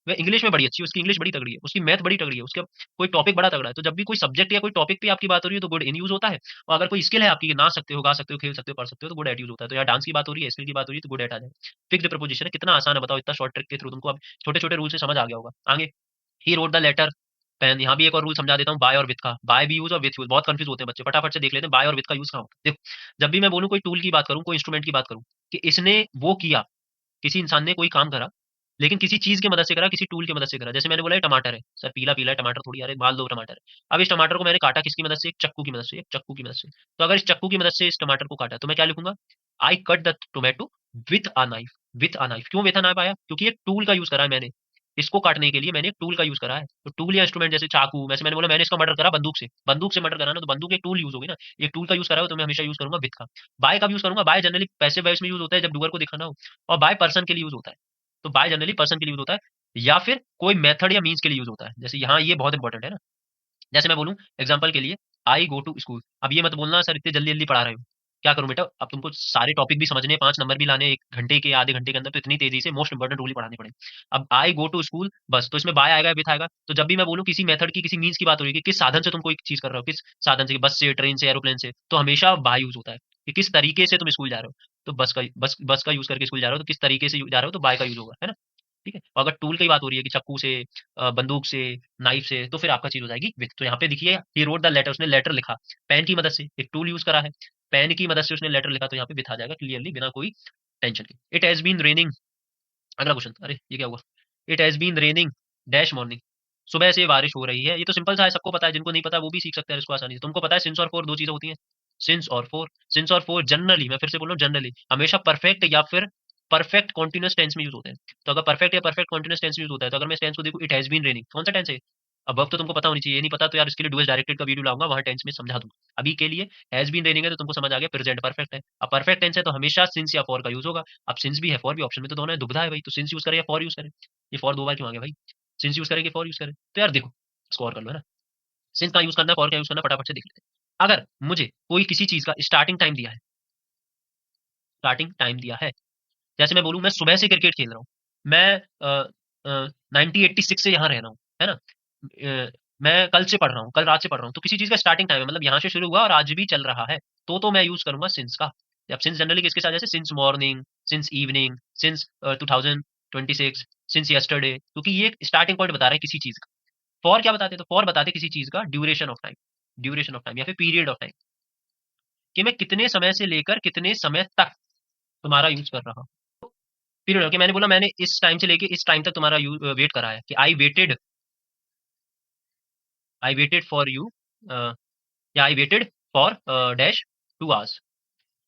वह इंग्लिश में बड़ी अच्छी है, उसकी इंग्लिश बड़ी तगड़ी है, उसकी मैथ बड़ी तगड़ी है, उसका कोई टॉपिक बड़ा तगड़ा है। तो जब भी कोई सब्जेक्ट या कोई टॉपिक पे आपकी बात हो रही है तो गुड इन यूज होता है। और अगर कोई स्किल है आपकी, नाच सकते हो, गा सकते हो, खेल सकते हो, पढ़ सकते हो, तो गुड एट यूज होता है। तो यहाँ डांस की बात हो रही है, स्किल की बात हो रही है, तो गुड एट आ जाए। फिक्स्ड प्रपोजिशन है, कितना आसान है बताओ, इतना शॉर्ट ट्रिक के थ्रू तुमको अब छोटे छोटे रूल से समझ आ गया होगा। आगे, ही रोड द लेटर पेन। यहाँ भी एक और रूल समझा देता हूँ, बाय और विथ का। बाय भी यूज और विथ यूज, बहुत कंफ्यूज होते हैं बच्चे, फटाफट से देख लेते हैं बाय और विथ का यूज कहाँ होता है। देखो, जब भी मैं बोलूँ कोई टूल की बात करूँ, कोई इंस्ट्रूमेंट की बात करूँ, कि इसने वो किया, किसी इंसान ने कोई काम करा, लेकिन किसी चीज की मदद से करा, किसी टूल की मदद से करा। जैसे मैंने बोला ये टमाटर है सर, पीला पीला है टमाटर, थोड़ी यार बाल दो टमाटर है। अब इस टमाटर को मैंने काटा किसकी मदद से, एक चक्कू की मदद से, एक चक्कू की मदद से। तो अगर इस चक्कू की मदद से इस टमाटर को काटा तो मैं क्या लिखूंगा, I cut the tomato with a knife. With a knife, क्यों विथ अ नाइफ आया, क्योंकि एक टूल का यूज करा है मैंने, इसको काटने के लिए मैंने एक टूल का यूज करा है। तो टूल या इंस्ट्रूमेंट जैसे चाकू, वैसे मैंने बोला मैंने इसका मर्डर करा बंदूक से, बंदूक से मर्डर करा ना, तो बंदूक एक टूल यूज होगी ना, एक टूल का यूज करा हो तो मैं हमेशा यूज करूंगा विथ का। बाय का यूज करूंगा, बाय जनरली पैसिव वॉइस में यूज होता है जब डूअर को दिखाना हो, और बाय पर्सन के लिए यूज होता है। तो बाय जनरली पर्सन के लिए यूज होता है, या फिर कोई मेथड या मीन्स के लिए यूज होता है। जैसे यहाँ ये बहुत इंपॉर्टेंट है ना, जैसे मैं बोलूँ एग्जाम्पल के लिए, आई गो टू स्कूल। अब ये मत बोलना सर इतने जल्दी जल्दी पढ़ा रहे हो, क्या करूं बेटा, अब तुमको सारे टॉपिक भी समझने, 5 नंबर भी लाने 1 घंटे के आधे घंटे के अंदर, तो इतनी तेजी से मोस्ट इंपॉर्टेंट रूल ही पढ़ाने पड़े। अब आई गो टू स्कूल बस, तो इसमें बाय आएगा विथ आएगा। तो जब भी मैं बोलूँ किसी मेथड की, किसी मीन्स की बात हो रही है, कि किस साधन से तुम कोई चीज कर रहे हो, किस साधन से, बस से, ट्रेन से, एरोप्लेन से, तो हमेशा बाय यूज होता है कि किस तरीके से तुम स्कूल जा रहे हो। तो बस का यूज करके स्कूल जा रहे हो, तो किस तरीके से जा रहे हो, तो बाय का यूज होगा, है ना। ठीक है, और अगर टूल की बात हो रही है कि चक्कू से, बंदूक से, नाइफ से, तो फिर आपका चीज हो जाएगी विथ। तो यहाँ पे देखिए ही रोट द लेटर, उसने लेटर लिखा पेन की मदद से, एक टूल यूज करा है, पेन की मदद से उसने लेटर लिखा, तो यहाँ पे विथ आ जाएगा क्लियरली, बिना कोई टेंशन के। इट हैज बीन रेनिंग, अगला क्वेश्चन, अरे ये क्या हुआ, it has been raining dash morning, सुबह से बारिश हो रही है। ये तो सिंपल सा है, सबको पता है, जिनको नहीं पता वो भी सीख सकते हैं इसको आसानी से। तुमको पता है सिंस और फोर दो चीजें होती हैं, सिंस और फोर। सिंस और फोर जनरली, मैं फिर से बोल रहा हूँ, जनरली हमेशा परफेक्ट या फिर परफेक्ट कॉन्टिन्यूस टेंस में यूज होते हैं। तो अगर परफेक्ट या परफेक्ट कॉन्टिन्यूस टेंस में यूज होता है, तो अगर मैं इस टेंस को देखूं, इट हैज बीन रेनिंग, कौन सा टेंस है, अब तो तुमको पता होनी चाहिए, ये नहीं पता तो यार इसके लिए डुअल डायरेक्टेड का वीडियो लाऊंगा, वहां टेंस में समझा दूंगा। अभी के लिए हैज बीन रेनिंग है तो तुमको समझ आ गया प्रेजेंट परफेक्ट है। अब परफेक्ट टेंस है तो हमेशा सिंस या फॉर का यूज होगा। अब सिंस भी है फॉर भी, ऑप्शन में तो दोनों है, दुविधा है भाई, तो सिंस यूज करें या फॉर यूज करें। ये फॉर 2 बार क्यों आ गया भाई, सिंस यूज करें कि फॉर यूज करें, तो यार देखो स्कोर कर लो, है ना। सिंस का यूज करना है, फॉर का यूज करना है, फटाफट से देख लेते हैं। अगर मुझे कोई किसी चीज का स्टार्टिंग टाइम दिया है, स्टार्टिंग टाइम दिया है, जैसे मैं बोलूं मैं सुबह से क्रिकेट खेल रहा हूँ, मैं 1986 से यहाँ रह रहा हूँ, है ना, मैं कल से पढ़ रहा हूँ, कल रात से पढ़ रहा हूँ, तो किसी चीज का स्टार्टिंग टाइम है, मतलब यहाँ से शुरू हुआ और आज भी चल रहा है, तो मैं यूज करूंगा सिंस का। अब सिंस जनरली किसके साथ, जैसे since morning, since evening, since 2026, since yesterday, क्योंकि ये स्टार्टिंग पॉइंट बता रहे हैं किसी चीज का। फॉर क्या बताते हैं, तो फॉर बताते हैं किसी चीज का duration of time, duration of time या फिर पीरियड ऑफ टाइम, कि मैं कितने समय से लेकर कितने समय तक तुम्हारा यूज कर रहा हूँ। पीरियड, ओके, मैंने बोला मैंने इस टाइम से लेके इस टाइम तक तुम्हारा वेट करा है, कि आई वेटेड फॉर यू, या I waited for dash 2 hours,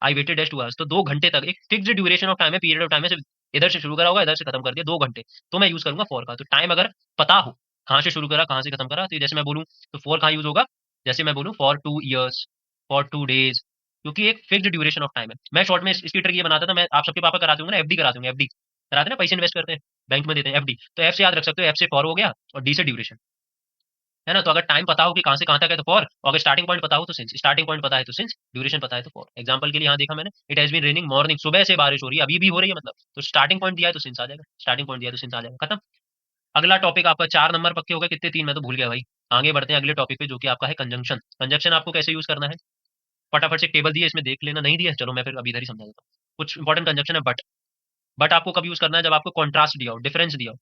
I waited dash 2 hours, तो 2 घंटे तक, एक फिक्स्ड ड्यूरेशन ऑफ टाइम है, पीरियड ऑफ टाइम है, सिर्फ इधर से शुरू करा होगा, इधर से खत्म कर दिया, 2 घंटे, तो मैं यूज करूंगा फॉर का। तो टाइम अगर पता हो कहाँ से शुरू करा कहाँ से खत्म करा, तो जैसे मैं बोलूँ तो फॉर कहाँ यूज होगा, जैसे मैं बोलूँ फॉर 2 ईयर्स, फॉर 2 डेज, क्योंकि एक फिक्स्ड ड्यूरेशन ऑफ टाइम है। मैं शॉर्ट में इसकी ट्रिक ये बनाता था, मैं आप सबके पापा कराते होंगे ना, एफडी कराते होंगे, एफडी कराते हैं ना, पैसे इन्वेस्ट करते हैं, बैंक में देते हैं एफडी, तो एफ से याद रख सकते हो, एफ से फॉर हो गया और डी से ड्यूरेशन, है ना। तो अगर टाइम पता हो कि कहाँ से कहाँ तक है तो फॉर, और अगर स्टार्टिंग पॉइंट पता हो तो सिंस, स्टार्टिंग पॉइंट पता है तो सिंस, ड्यूरेशन पता है तो फॉर। एग्जांपल के लिए यहाँ देखा मैंने, it has been raining morning, सुबह से बारिश हो रही है, अभी भी हो रही है मतलब, तो स्टार्टिंग पॉइंट दिया है तो सिंस आ जाएगा, स्टार्टिंग पॉइंट दिया है तो सिंस आ जाएगा, खत्म। अगला टॉपिक आपका 4 नंबर पक्के हो गए, कितने 3, मैं तो भूल गया भाई। आगे बढ़ते हैं अगले टॉपिक पे, जो कि आपका है कंजंक्शन। कंजंक्शन आपको कैसे यूज करना है, फटाफट से टेबल दिए इसमें देख लेना, नहीं दिया चलो मैं फिर अभी इधर ही समझा देता हूँ। कुछ इंपॉर्टेंट कंजंक्शन है, बट आपको कब यूज करना है, जब आपको कॉन्ट्रास्ट दिया हो, डिफरेंस दिया हो,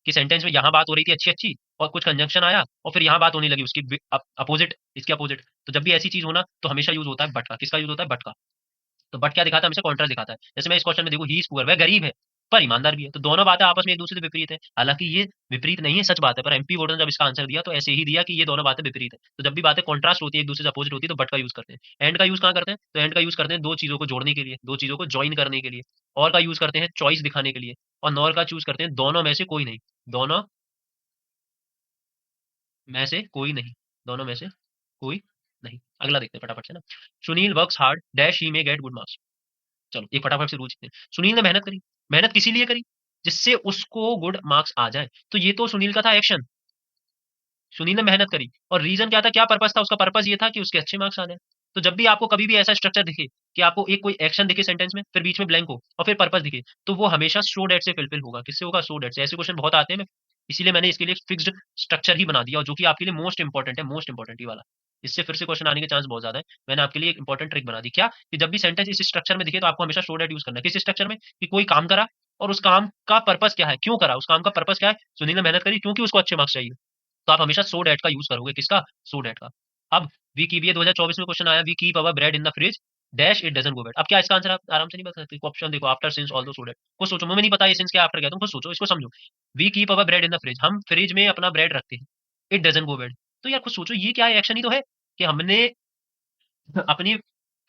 कि सेंटेंस में यहाँ बात हो रही थी अच्छी अच्छी, और कुछ कंजंक्शन आया और फिर यहाँ बात होने लगी उसकी अपोजिट, इसके अपोजिट, तो जब भी ऐसी चीज होना तो हमेशा यूज होता है बट का। किसका यूज होता है, बट का। तो बट क्या दिखाता है, हमेशा कॉन्ट्रास्ट दिखाता है। जैसे मैं इस क्वेश्चन में देखूं, ही इज पुअर, वह गरीब है पर ईमानदार भी है, तो दोनों बातें आपस में एक दूसरे से विपरीत है। हालांकि ये विपरीत नहीं है, सच बात है, पर एमपी बोर्ड ने जब इसका आंसर दिया तो ऐसे ही दिया कि ये दोनों बातें विपरीत है। तो जब भी बातें कॉन्ट्रास्ट होती है, एक दूसरे से अपोजिट होती है, तो बट का यूज करते हैं। एंड का यूज कहाँ करते हैं, तो एंड का यूज करते हैं दो चीजों को जोड़ने के लिए, दो चीजों को ज्वाइन करने के लिए। और का यूज करते हैं चॉइस दिखाने के लिए, और नॉर का चूज करते हैं दोनों में से कोई नहीं, दोनों में से कोई नहीं, दोनों में से कोई नहीं। अगला देखते हैं फटाफट से ना, सुनील वर्क्स हार्ड डैश ही में गेट गुड मार्क्स। चलो एक फटाफट से रूल सीखते हैं। सुनील ने मेहनत करी, मेहनत किसी लिए करी, जिससे उसको गुड मार्क्स आ जाए, तो ये तो सुनील का था एक्शन, सुनील ने मेहनत करी, और रीजन क्या था, क्या पर्पस था, उसका पर्पस ये था कि उसके अच्छे मार्क्स आ जाए। तो जब भी आपको कभी भी ऐसा स्ट्रक्चर दिखे कि आपको एक कोई एक्शन दिखे सेंटेंस में, फिर बीच में ब्लैंक हो और फिर पर्पस दिखे, तो वो हमेशा सो डेट से फिलफिल होगा। किससे होगा, सो डेट से। ऐसे क्वेश्चन बहुत आते हैं, मैं इसीलिए मैंने इसके लिए फिक्स्ड स्ट्रक्चर ही बना दिया, और जो कि आपके लिए मोस्ट इंपॉर्टेंट है, मोस्ट इंपॉर्टेंट ही वाला। इससे फिर से क्वेश्चन आने के चांस बहुत ज्यादा है। मैंने आपके लिए एक इंपॉर्टेंट ट्रिक बना दी, क्या, कि जब भी सेंटेंस इस स्ट्रक्चर में दिखे तो आपको हमेशा सो डेट यूज करना है। किस स्ट्रक्चर में, कि कोई काम करा और उस काम का पर्पस क्या है, क्यों करा, उस काम का पर्पस क्या है, सुनील ने मेहनत करी क्योंकि उसको अच्छे मार्क्स चाहिए, तो आप हमेशा सो डैट का यूज करोगे। किसका, सो डैट का। अब वी कीप, ये 2024 में क्वेश्चन आया, we keep our bread in the fridge dash it doesn't go bad. अब क्या इसका आंसर आप आराम से नहीं बता सकते? ऑप्शन देखो, after since although so that. कुछ सोचो, मुझे नहीं पता ये सिंस क्या आफ्टर क्या, तुम खुद सोचो, इसको समझो। We keep our bread in the fridge, हम फ्रिज में अपना ब्रेड रखते हैं। इट डजंट गो बैड, तो यार खुद सोचो ये क्या एक्शन ही तो है कि हमने अपनी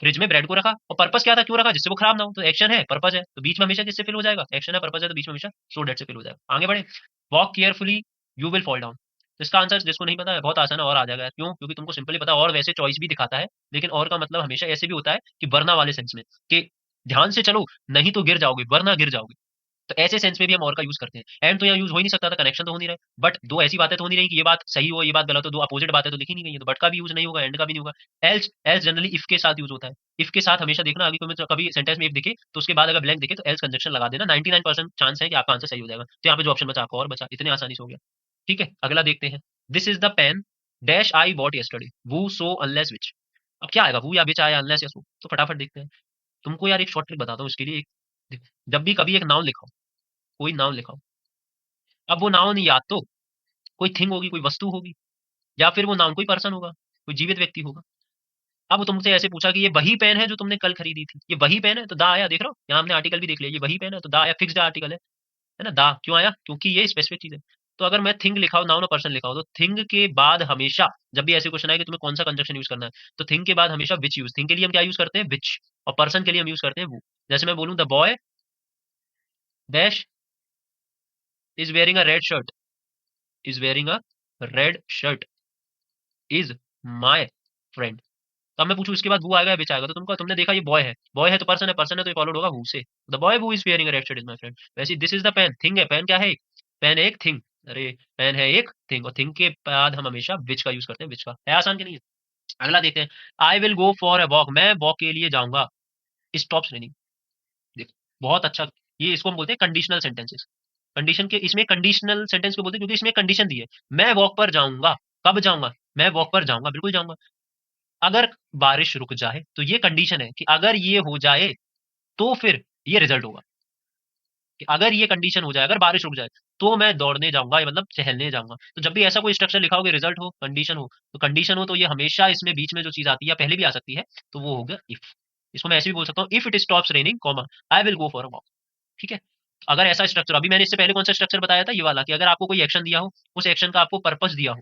फ्रिज में ब्रेड को रखा, और पर्पस क्या था, क्यों रखा, जिससे वो खराब ना हो। तो एक्शन है, पर्पस है, तो बीच में हमेशा किससे फिल हो जाएगा, एक्शन है, पर्पस है, तो बीच में हमेशा सो डेट से फिल हो जाएगा। आगे बढ़े, walk carefully you will fall down. तो इसका आंसर जिसको नहीं पता है बहुत आसान है, और आ जाएगा यार। क्यों? क्योंकि तुमको सिंपली पता है, और वैसे चॉइस भी दिखाता है, लेकिन और का मतलब हमेशा ऐसे भी होता है कि वरना वाले सेंस में, कि ध्यान से चलो नहीं तो गिर जाओगे, वरना गिर जाओगे। तो ऐसे सेंस में भी हम और का यूज करते हैं। एंड तो यहाँ यूज हो ही नहीं सकता था, कनेक्शन तो हो नहीं रहा है। बट दो ऐसी बातें तो हो नहीं रही कि ये बात सही हो ये बात गलत हो, दो अपोजिट बातें तो लिखी नहीं गई है, तो बट का भी यूज नहीं होगा, एंड का भी नहीं होगा। एल्स, एल्स जनरली इफ के साथ यूज होता है। इफ के साथ हमेशा देखना, अभी तुम्हें कभी सेंटेंस में इफ दिखे तो उसके बाद अगर ब्लैंक दिखे तो एल्स कंजक्शन लगा देना, 99% चांस है कि आपका आंसर सही हो जाएगा। तो यहाँ पे जो ऑप्शन बचा आपको और बचा, इतने आसानी से हो गया। ठीक है, अगला देखते हैं। This is the pen dash I bought yesterday, वो सो अनलेस विच। अब क्या आएगा, वो या विच आया, अनलेस या सो, तो फटाफट देखते हैं। तुमको यार एक शॉर्ट ट्रिक बताता हूँ इसके लिए। जब भी कभी एक नाउन लिखाओ, कोई नाउन लिखाओ, अब वो नाउन या तो कोई थिंग होगी, कोई वस्तु होगी, या फिर वो नाउन कोई पर्सन होगा, कोई जीवित व्यक्ति होगा। अब तुमसे ऐसे पूछा कि ये वही पेन है जो तुमने कल खरीदी थी, ये वही पेन है, तो दा आया, देख रहे हो यहाँ हमने आर्टिकल भी देख लिया, ये वही पेन है तो दा आया, फिक्स्ड आर्टिकल है ना, दा क्यों आया, क्योंकि ये स्पेसिफिक चीज है। तो अगर मैं थिंग लिखाऊं, नाउन और पर्सन लिखाऊं, तो थिंग के बाद हमेशा जब भी ऐसे क्वेश्चन आए कि तुम्हें कौन सा कंजक्शन यूज करना है, तो थिंग के बाद हमेशा विच यूज, थिंग के लिए हम क्या यूज करते हैं, विच, और पर्सन के लिए हम यूज करते हैं वो। जैसे मैं बोलूं the boy dash is wearing a red shirt, is wearing a red shirt is my friend. तो अब मैं पूछूं इसके बाद वो आएगा या विच आएगा, तो तुमको तुमने देखा ये बॉय है तो पर्सन है, पर्सन है तो फॉलोड होगा हु से, the boy who is wearing a red shirt is my friend. वैसे this is the pen, thing है, पेन क्या है, पेन है एक थिंग, अरे पेन है एक थिंग, और थिंग के बाद हम हमेशा विच का यूज करते हैं, विच का है, आसान के नहीं है। अगला देखते हैं, I will go for a walk, मैं वॉक के लिए जाऊंगा, स्टॉप्स रेनिंग। देखो बहुत अच्छा, ये इसको हम बोलते हैं कंडीशनल सेंटेंसेस। कंडीशन के, इसमें कंडीशनल सेंटेंस को बोलते हैं क्योंकि इसमें कंडीशन दी है, मैं वॉक पर जाऊंगा, कब जाऊंगा, मैं वॉक पर जाऊंगा, बिल्कुल जाऊंगा। अगर बारिश रुक जाए, तो ये कंडीशन है कि अगर ये हो जाए तो फिर ये रिजल्ट होगा, कि अगर ये कंडीशन हो जाए, अगर बारिश रुक जाए तो मैं दौड़ने जाऊंगा, मतलब टहलने जाऊंगा। तो जब भी ऐसा कोई स्ट्रक्चर लिखा हो कि रिजल्ट हो, कंडीशन हो, तो कंडीशन हो तो ये हमेशा इसमें बीच में जो चीज आती है, पहले भी आ सकती है, तो वो होगा इफ। इसको मैं ऐसे भी बोल सकता हूँ, if it stops raining comma I will go for a walk. ठीक है, अगर ऐसा स्ट्रक्चर, अभी मैंने इससे पहले कौन सा स्ट्रक्चर बताया था, ये वाला, कि अगर आपको कोई एक्शन दिया हो, उस एक्शन का आपको पर्पस दिया हो,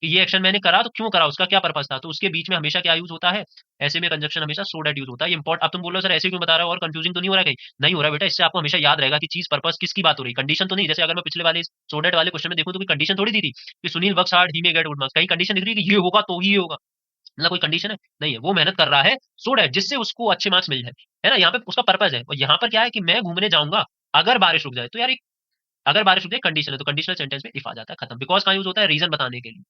कि ये एक्शन मैंने करा तो क्यों करा, उसका क्या पर्पस था, तो उसके बीच में हमेशा क्या यूज होता है, ऐसे में कंजक्शन हमेशा सो दैट यूज होता है। इंपॉर्ट, अब तुम बोलो सर ऐसे क्यों बता रहे हो, और कंफ्यूजिंग तो नहीं हो रहा है कहीं, नहीं हो रहा बेटा, इससे आपको हमेशा याद रहेगा कि चीज पर्पस किसकी बात हो रही, कंडीशन तो नहीं। जैसे अगर मैं पिछले वाले सो दैट वाले क्वेश्चन में देखूं तो कोई कंडीशन थोड़ी दी थी कि सुनील वर्क्स हार्ड ही मे गेट गुड मार्क्स, कहीं कंडीशन दिख रही है कि ये होगा तो ही ये होगा, मतलब कोई कंडीशन है नहीं है, वो मेहनत कर रहा है सो दैट जिससे उसको अच्छे मार्क्स मिल जाए, है ना, यहाँ पे उसका पर्पज है। और यहाँ पर क्या है कि मैं घूमने जाऊंगा अगर बारिश रुक जाए, तो यार एक अगर बारिश रुक जाए कंडीशन है, तो कंडीशनल सेंटेंस में इफ आ जाता है, खत्म। बिकॉज का यूज होता है रीजन बताने के लिए,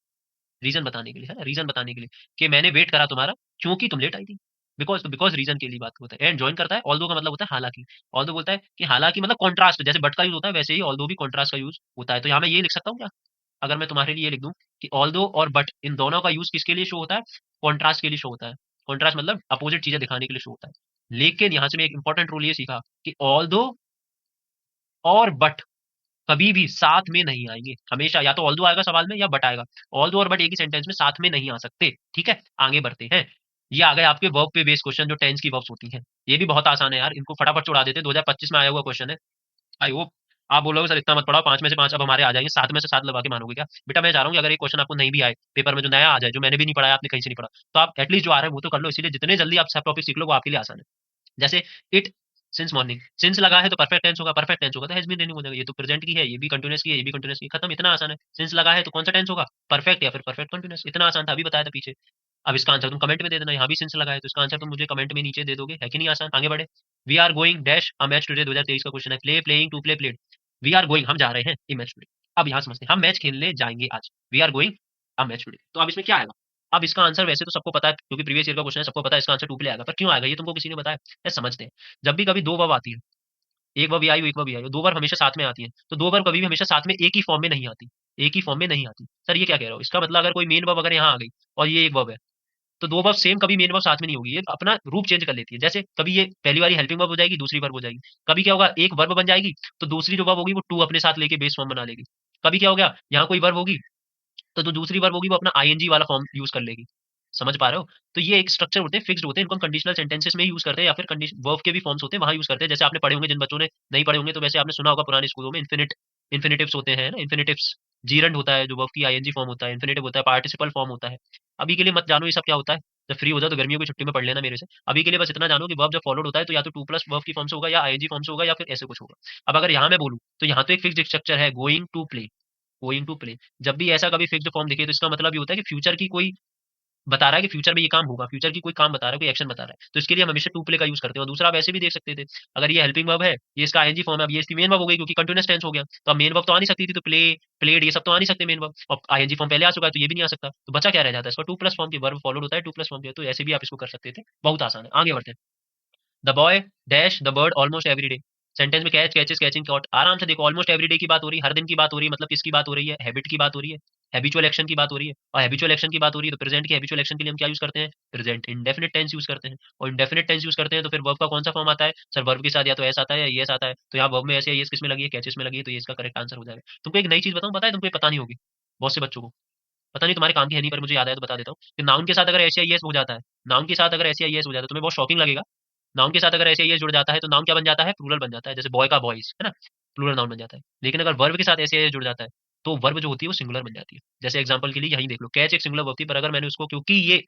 रीजन बताने के लिए, है ना, रीजन बताने के लिए कि मैंने वेट करा तुम्हारा क्योंकि तुम लेट आई थी, बिकॉज, तो बिकॉज रीजन के लिए बात होता है। एंड ज्वाइन करता है, ऑल्दो का मतलब होता है हालांकि, ऑल्दो बोलता है कि हालांकि मतलब कॉन्ट्रास्ट, जैसे बट का यूज होता है वैसे ही ऑल्दो भी कॉन्ट्रास्ट का यूज होता है। तो यहाँ मैं ये लिख सकता हूँ क्या, अगर मैं तुम्हारे लिए लिख दूं कि ऑल्दो और बट, इन दोनों का यूज किसके लिए शो होता है, कॉन्ट्रास्ट के लिए शो होता है। कॉन्ट्रास्ट मतलब अपोजिट चीजें दिखाने के लिए शो होता है। लेकिन यहाँ से मैं एक इंपॉर्टेंट रूल ये सीखा कि ऑल्दो और बट कभी भी साथ में नहीं आएंगे, हमेशा या तो ऑल्दो आएगा सवाल में या बट आएगा, ऑल्दो और बट एक ही सेंटेंस में साथ में नहीं आ सकते। ठीक है, आगे बढ़ते हैं। ये आ गए आपके वर्ब पे बेस्ड क्वेश्चन, जो टेंस की वर्ब्स होती हैं। ये भी बहुत आसान है यार, इनको फटाफट उड़ा देते, 2025 में आया हुआ क्वेश्चन है। आई होप आप बोलोगे सर इतना मत पढ़ाओ, 5 में से 5 अब हमारे आ जाएंगे, 7 में से 7 लगा के मानोगे क्या बेटा। मैं चाह रहा हूँ कि अगर एक क्वेश्चन आपको नहीं भी आए पेपर में, जो नया आ जाए, जो मैंने भी नहीं पढ़ाया, आपने कहीं से नहीं पढ़ा, तो आप एटलीस्ट जो आ रहा है वो तो कर लो, इसीलिए जितने जल्दी आप सब टॉपिक सीख लो वो आपके लिए आसान है। जैसे इट सिंस मॉर्निंग, सिंस लगा है तो परफेक्ट टेंस होगा, परफेक्ट टेंस होगा तो हैज बीन रनिंग हो जाएगा, ये तो प्रेजेंट की है, ये भी कंटीन्यूअस की है, ये भी कंटीन्यूअस की है, खत्म, इतना आसान है। सिंस लगा है तो कौन सा टेंस होगा, परफेक्ट या फिर परफेक्ट कंटीन्यूअस, इतना आसान था, अभी बताया था पीछे। अब इसका आंसर तुम कमेंट में दे देना, यहाँ भी सिंस लगा है तो इसका आंसर तुम मुझे कमेंट में नीचे दे दोगे, है कि नहीं आसान। आगे बढ़े, we are going dash a match today, 2023 का क्वेश्चन है, play playing to play played, we are going हम जा रहे हैं ए मैच टुडे। अब यहाँ समझते हैं, हम मैच खेलने जाएंगे आज, we are going a match today, तो अब इसमें क्या आएगा। अब इसका आंसर वैसे तो सबको पता है क्योंकि प्रीवियस ईयर का क्वेश्चन है, सबको पता है इसका आंसर टू प्ले आएगा, पर क्यों आएगा ये तुमको किसी ने बताया, समझते हैं। जब भी कभी दो वर्ब आती है, एक वर्ब आई हो एक वर्ब आई हो, दो वर्ब हमेशा साथ में आती है, तो दो वर्ब कभी भी हमेशा साथ में एक ही फॉर्म में नहीं आती, एक ही फॉर्म में नहीं आती। सर ये क्या कह रहा हो, इसका मतलब अगर कोई मेन वर्ब अगर यहाँ आ गई और ये एक वर्ब है, तो दो वर्ब सेम कभी मेन वर्ब साथ में नहीं होगी, ये अपना रूप चेंज कर लेती है। जैसे कभी ये पहली बारी हेल्पिंग वर्ब हो जाएगी, दूसरी वर्ब हो जाएगी। कभी क्या होगा, एक वर्ब बन जाएगी तो दूसरी जो वर्ब होगी वो टू अपने साथ लेके बेस फॉर्म बना लेगी। कभी क्या हो गया, यहाँ कोई वर्ब होगी तो जो दूसरी वर्ब होगी वो अपना आईएनजी वाला फॉर्म यूज कर लेगी। समझ पा रहे हो? तो ये एक स्ट्रक्चर होते हैं, फिक्स्ड होते हैं, इनको हम कंडीशनल सेंटेंसेस में ही यूज़ करते हैं या फिर वर्ब के भी फॉर्म्स होते हैं, वहाँ यूज़ करते हैं। जैसे आपने पढ़े होंगे, जिन बच्चों ने नहीं पढ़े होंगे तो वैसे आपने सुना होगा पुराने स्कूलों में इन्फिनिटिव्स होते हैं ना, इन्फिनिटिव्स, जीरंड होता है जो वर्ब की आईएनजी फॉर्म होता है, इन्फिनिटिव होता है, पार्टिसिपल फॉर्म होता है। अभी के लिए मत जानो ये सब क्या होता है, जब फ्री हो जाओ तो गर्मियों की छुट्टी में पढ़ लेना मेरे से। अभी के लिए बस इतना जानो कि वर्ब जब फॉलोड होता है तो या तो टू प्लस वर्ब की फॉर्म से होगा या आईएनजी फॉर्म से होगा या फिर ऐसे कुछ होगा। अब अगर यहाँ मैं बोलूँ तो यहाँ तो एक फिक्स्ड स्ट्रक्चर है, going to play, going to play. जब भी ऐसा कभी फिक्स्ड फॉर्म दिखे तो इसका मतलब ये होता है कि फ्यूचर की कोई बता रहा है कि फ्यूचर में ये काम होगा, फ्यूचर की कोई काम बता रहा है, कोई एक्शन बता रहा है, तो इसके लिए हम हमेशा टू प्ले का यूज करते हैं। और दूसरा आप ऐसे भी देख सकते थे, अगर ये हेल्पिंग वर्ब है, ये इसका आईएनजी फॉर्म है, अब ये इसकी मेन वर्ब हो गई क्योंकि कंटीन्यूअस टेंस हो गया, तो अब मेन वर्ब तो आ नहीं सकती थी, तो प्ले, प्लेड, ये सब तो आ नहीं सकते मेन वर्ब, और आईएनजी फॉर्म पहले आ चुका है तो ये भी नहीं आ सकता, तो बचा क्या रह जाता है, इसका टू प्लस फॉर्म की वर्ब फॉलोड होता है, टू प्लस फॉर्म की, तो ऐसे भी आप इसको कर सकते थे, बहुत आसान है। आगे बढ़ते हैं। The boy dash the bird almost every day. Sentence में कैच, कैचेस, कैचिंग, कॉट, आराम से देखो, ऑलमोस्ट एवरी डे की बात हो रही है, हर दिन की बात हो रही है, मतलब किसकी बात हो रही है, हैबिट की बात हो रही है, हैबिचुअल एक्शन की बात हो रही है, और हैबिचुअल एक्शन की बात हो रही है तो प्रेजेंट की हैबिचुअल एक्शन के लिए हम क्या यूज करते हैं, प्रेजेंट इंडेफिनिट टेंस यूज करते हैं। और इंडेफिनिट टेंस यूज करते हैं तो फिर वर्ब का कौन सा फॉर्म आता है सर, वर्ब के साथ या तो एस आता है या एस आता है, तो यहाँ वर्ब में ऐसे एस किस में लगी है, कैचेस में लगी है, तो ये इसका करेक्ट आंसर हो जाएगा। तुमको एक नई चीज बताऊं, पता है तुमको, पता नहीं होगी बहुत से बच्चों को, पता नहीं तुम्हारे काम की है नहीं, पर मुझे याद है तो बता देता हूँ कि नाउन के साथ अगर ऐसे आई एस हो जाता है, नाउन के साथ अगर ऐसे आई एस हो जाता है तुम्हें बहुत शॉकिंग लगेगा। नाउन के साथ अगर ऐसे ये जुड़ जाता है तो नाउन क्या बन जाता है, प्लूरल बन जाता है, जैसे बॉय का बॉयज है ना, प्लूरल नाउन बन जाता है। लेकिन अगर वर्ब के साथ ऐसे ये जुड़ जाता है तो वर्ब जो होती है वो सिंगुलर बन जाती है। जैसे एग्जांपल के लिए यहीं देख लो, कैच एक सिंगुलर वर्ब थी, पर अगर मैंने उसको, क्योंकि ये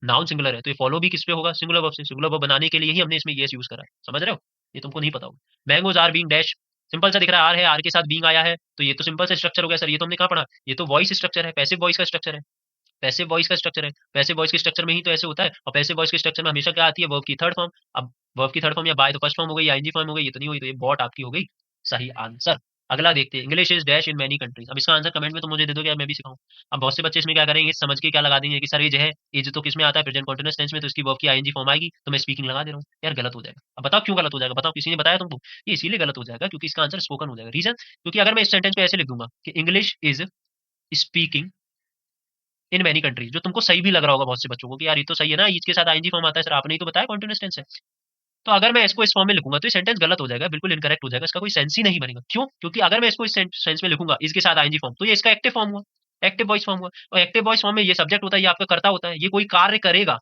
नाउन सिंगुलर है तो ये फॉलो भी किस पे होगा, सिंगुलर वर्ब से। सिंगुलर वर्ब बनाने के लिए ही हमने इसमें येस यूज करा है, समझ रहे हो, ये तुमको नहीं पता होगा। Mangoes are being dash, simple सा दिख रहा है, आर है, आर के साथ बीइंग आया है, तो ये तो सिंपल सा स्ट्रक्चर हो गया सर, ये तो हमने कहाँ पढ़ा, ये तो वॉइस स्ट्रक्चर है, पैसिव वॉइस का स्ट्रक्चर है, पैसिव वॉइस का स्ट्रक्चर है। पैसिव वॉइस के स्ट्रक्चर में ही तो ऐसे होता है, और पैसिव वॉइस के स्ट्रक्चर में हमेशा क्या आती है, वर्ब की थर्ड फॉर्म। अब वर्ब की थर्ड फॉर्म या बाय तो फर्स्ट फॉर्म हो गई, या आईएनजी फॉर्म हो गई, ये तो नहीं हुई, तो ये बॉट आपकी हो गई सही आंसर। अगला देखते हैं, English is dash in many countries. अब इसका आंसर कमेंट में तो मुझे दे दो, क्या मैं भी सिखाऊं। अब बहुत से बच्चे इसमें क्या करेंगे, समझ के क्या लगा देंगे कि सर ये जो है, इज तो किस में आता है, प्रेजेंट कंटीन्यूअस टेंस में, तो इसकी वर्ब की आईएनजी फॉर्म आएगी, तो मैं स्पीकिंग लगा दे रहा हूँ। यार गलत हो जाएगा। अब बताओ क्यों गलत हो जाएगा, बताओ, किसी ने बताया तुमको, ये इसीलिए गलत हो जाएगा क्योंकि इसका आंसर स्पोकन हो जाएगा। रीजन, क्योंकि अगर मैं इस सेंटेंस को ऐसे लिख दूंगा कि English is speaking in many countries, जो तुमको सही भी लग रहा होगा बहुत से बच्चों को कि यार ये तो सही है ना, इसके साथ आईएनजी फॉर्म आता है सर, आपने ही तो बताया कंटीन्यूअस टेंस है, तो अगर मैं इसको इस फॉर्म में लिखूंगा तो ये सेंटेंस गलत हो जाएगा, बिल्कुल इनकरेक्ट हो जाएगा, इसका कोई सेंस ही नहीं बनेगा। क्यों? क्योंकि अगर मैं इसको इस सेंस में लिखूंगा इसके साथ आईएनजी फॉर्म, तो ये इसका एक्टिव फॉर्म हुआ, एक्टिव वॉइस फॉर्म हुआ, और एक्टिव वॉइस फॉर्म में ये सब्जेक्ट होता है, ये आपका कर्ता होता है, ये कोई कार्य करेगा,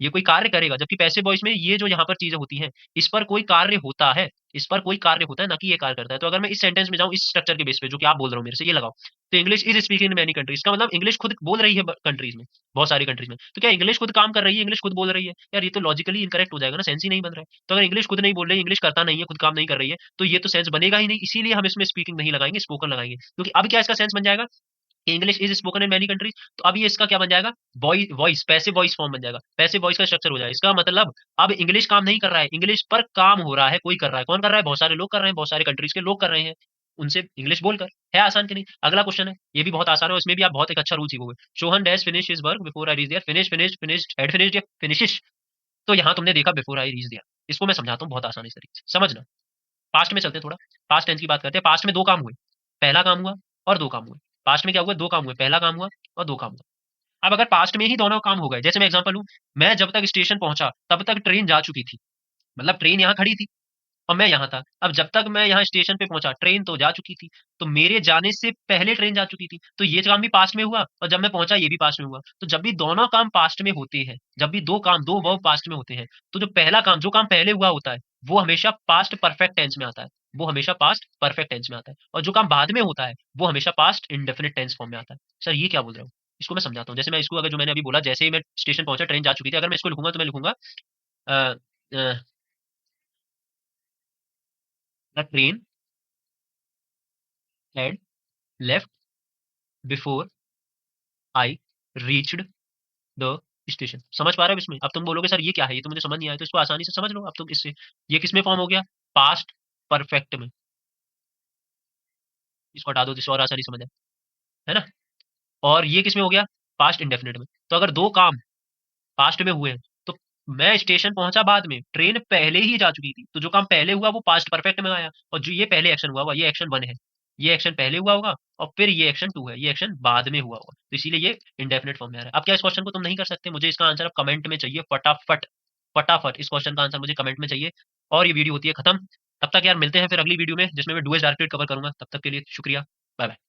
ये कोई कार्य करेगा। जबकि पैसिव वॉइस में ये जो यहाँ पर चीजें होती हैं, इस पर कोई कार्य होता है, इस पर कोई कार्य होता है ना कि ये कार्य करता है। तो अगर मैं इस सेंटेंस में जाऊं इस स्ट्रक्चर के बेस पे जो कि आप बोल रहे हो मेरे से, ये लगाओ, तो English is speaking in many countries, का मतलब इंग्लिश खुद बोल रही है कंट्रीज में, बहुत सारी कंट्रीज में। तो क्या इंग्लिश खुद काम कर रही है, इंग्लिश खुद बोल रही है, यार ये तो लॉजिकली इनकरेक्ट हो जाएगा ना, सेंस ही नहीं बन रहा है। तो अगर इंग्लिश खुद नहीं बोल रही है, इंग्लिश करता नहीं है, खुद काम नहीं कर रही है, तो ये तो सेंस बनेगा ही नहीं, इसीलिए हम इसमें स्पीकिंग नहीं लगाएंगे, स्पोकन लगाएंगे। क्योंकि अब क्या इसका सेंस बन जाएगा, English is spoken in many countries, तो अब ये इसका क्या बन जाएगा, वॉइस, पैसिव वॉइस फॉर्म बन जाएगा, पैसिव वॉइस का स्ट्रक्चर हो जाएगा। इसका मतलब अब इंग्लिश काम नहीं कर रहा है, इंग्लिश पर काम हो रहा है, कोई कर रहा है, कौन कर रहा है, बहुत सारे लोग कर रहे हैं, बहुत सारे कंट्रीज के लोग कर रहे हैं, उनसे इंग्लिश बोलकर। है आसान कि नहीं? अगला क्वेश्चन है, ये भी बहुत आसान है, इसमें भी आप बहुत एक अच्छा रूल सीखोगे। Sohan dash finish his work before I reach there, finish, finish, finished, had finished या फिनिशिश, तो यहाँ तुमने देखा बिफोर आई रीच देयर, इसको मैं समझाता हूँ बहुत आसानी से तरीके से समझना। पास्ट में चलते हैं, थोड़ा पास्ट टेंस की बात करते हैं। पास्ट में दो काम हुए, पहला काम हुआ और दो काम हुए। पास्ट में क्या हुआ, दो काम हुए, पहला काम हुआ और दो काम हुआ। अब अगर पास्ट में ही दोनों काम हो गए, जैसे मैं एग्जांपल लूं, मैं जब तक स्टेशन पहुंचा तब तक ट्रेन जा चुकी थी, मतलब ट्रेन यहाँ खड़ी थी और मैं यहाँ था। अब जब तक मैं यहाँ स्टेशन पे पहुंचा ट्रेन तो जा चुकी थी, तो मेरे जाने से पहले ट्रेन जा चुकी थी, तो ये काम भी पास्ट में हुआ और जब मैं पहुंचा ये भी पास्ट में हुआ। तो जब भी दोनों काम पास्ट में होते हैं, जब भी दो काम, दो वर्ब पास्ट में होते हैं, तो जो पहला काम, जो काम पहले हुआ होता है, वो हमेशा पास्ट परफेक्ट टेंस में आता है, वो हमेशा पास्ट परफेक्ट टेंस में आता है। और जो काम बाद में होता है वो हमेशा पास्ट इंडेफिनिट टेंस फॉर्म में आता है। सर ये क्या बोल रहे हो, इसको मैं समझाता हूँ। जैसे मैं इसको, अगर जो मैंने अभी बोला, जैसे ही मैं स्टेशन पहुंचा ट्रेन जा चुकी थी, अगर मैं इसको लिखूंगा तो मैं लिखूंगा the train had left before I reached the station. समझ पा रहे हो इसमें? अब तुम बोलोगे सर ये क्या है, ये तो मुझे समझ नहीं आया, तो इसको आसानी से समझ लो अब तुम इससे। ये किस में फॉर्म हो गया, पास्ट परफेक्ट में, इसको हटा दो जिससे और आसानी समझ आए, है ना। और ये किस में हो गया, पास्ट इंडेफिनिट में। तो अगर दो काम पास्ट में हुए हैं, तो मैं स्टेशन पहुंचा बाद में, ट्रेन पहले ही जा चुकी थी, तो जो काम पहले हुआ वो पास्ट परफेक्ट में आया, और जो ये पहले एक्शन हुआ ये एक्शन 1 है, ये एक्शन पहले हुआ होगा और फिर ये एक्शन 2 है, ये एक्शन बाद में हुआ होगा, तो इसीलिए ये इंडेफिनिट फॉर्म में आ रहा है। अब क्या इस क्वेश्चन को तुम नहीं कर सकते, मुझे इसका आंसर अब कमेंट में चाहिए फटाफट, फटाफट इस क्वेश्चन का आंसर मुझे कमेंट में चाहिए, और ये वीडियो होती है खत्म। तब तक यार मिलते हैं फिर अगली वीडियो में, जिसमें मैं डूएस डायरेक्टली कवर करूंगा। तब तक के लिए शुक्रिया, बाय बाय।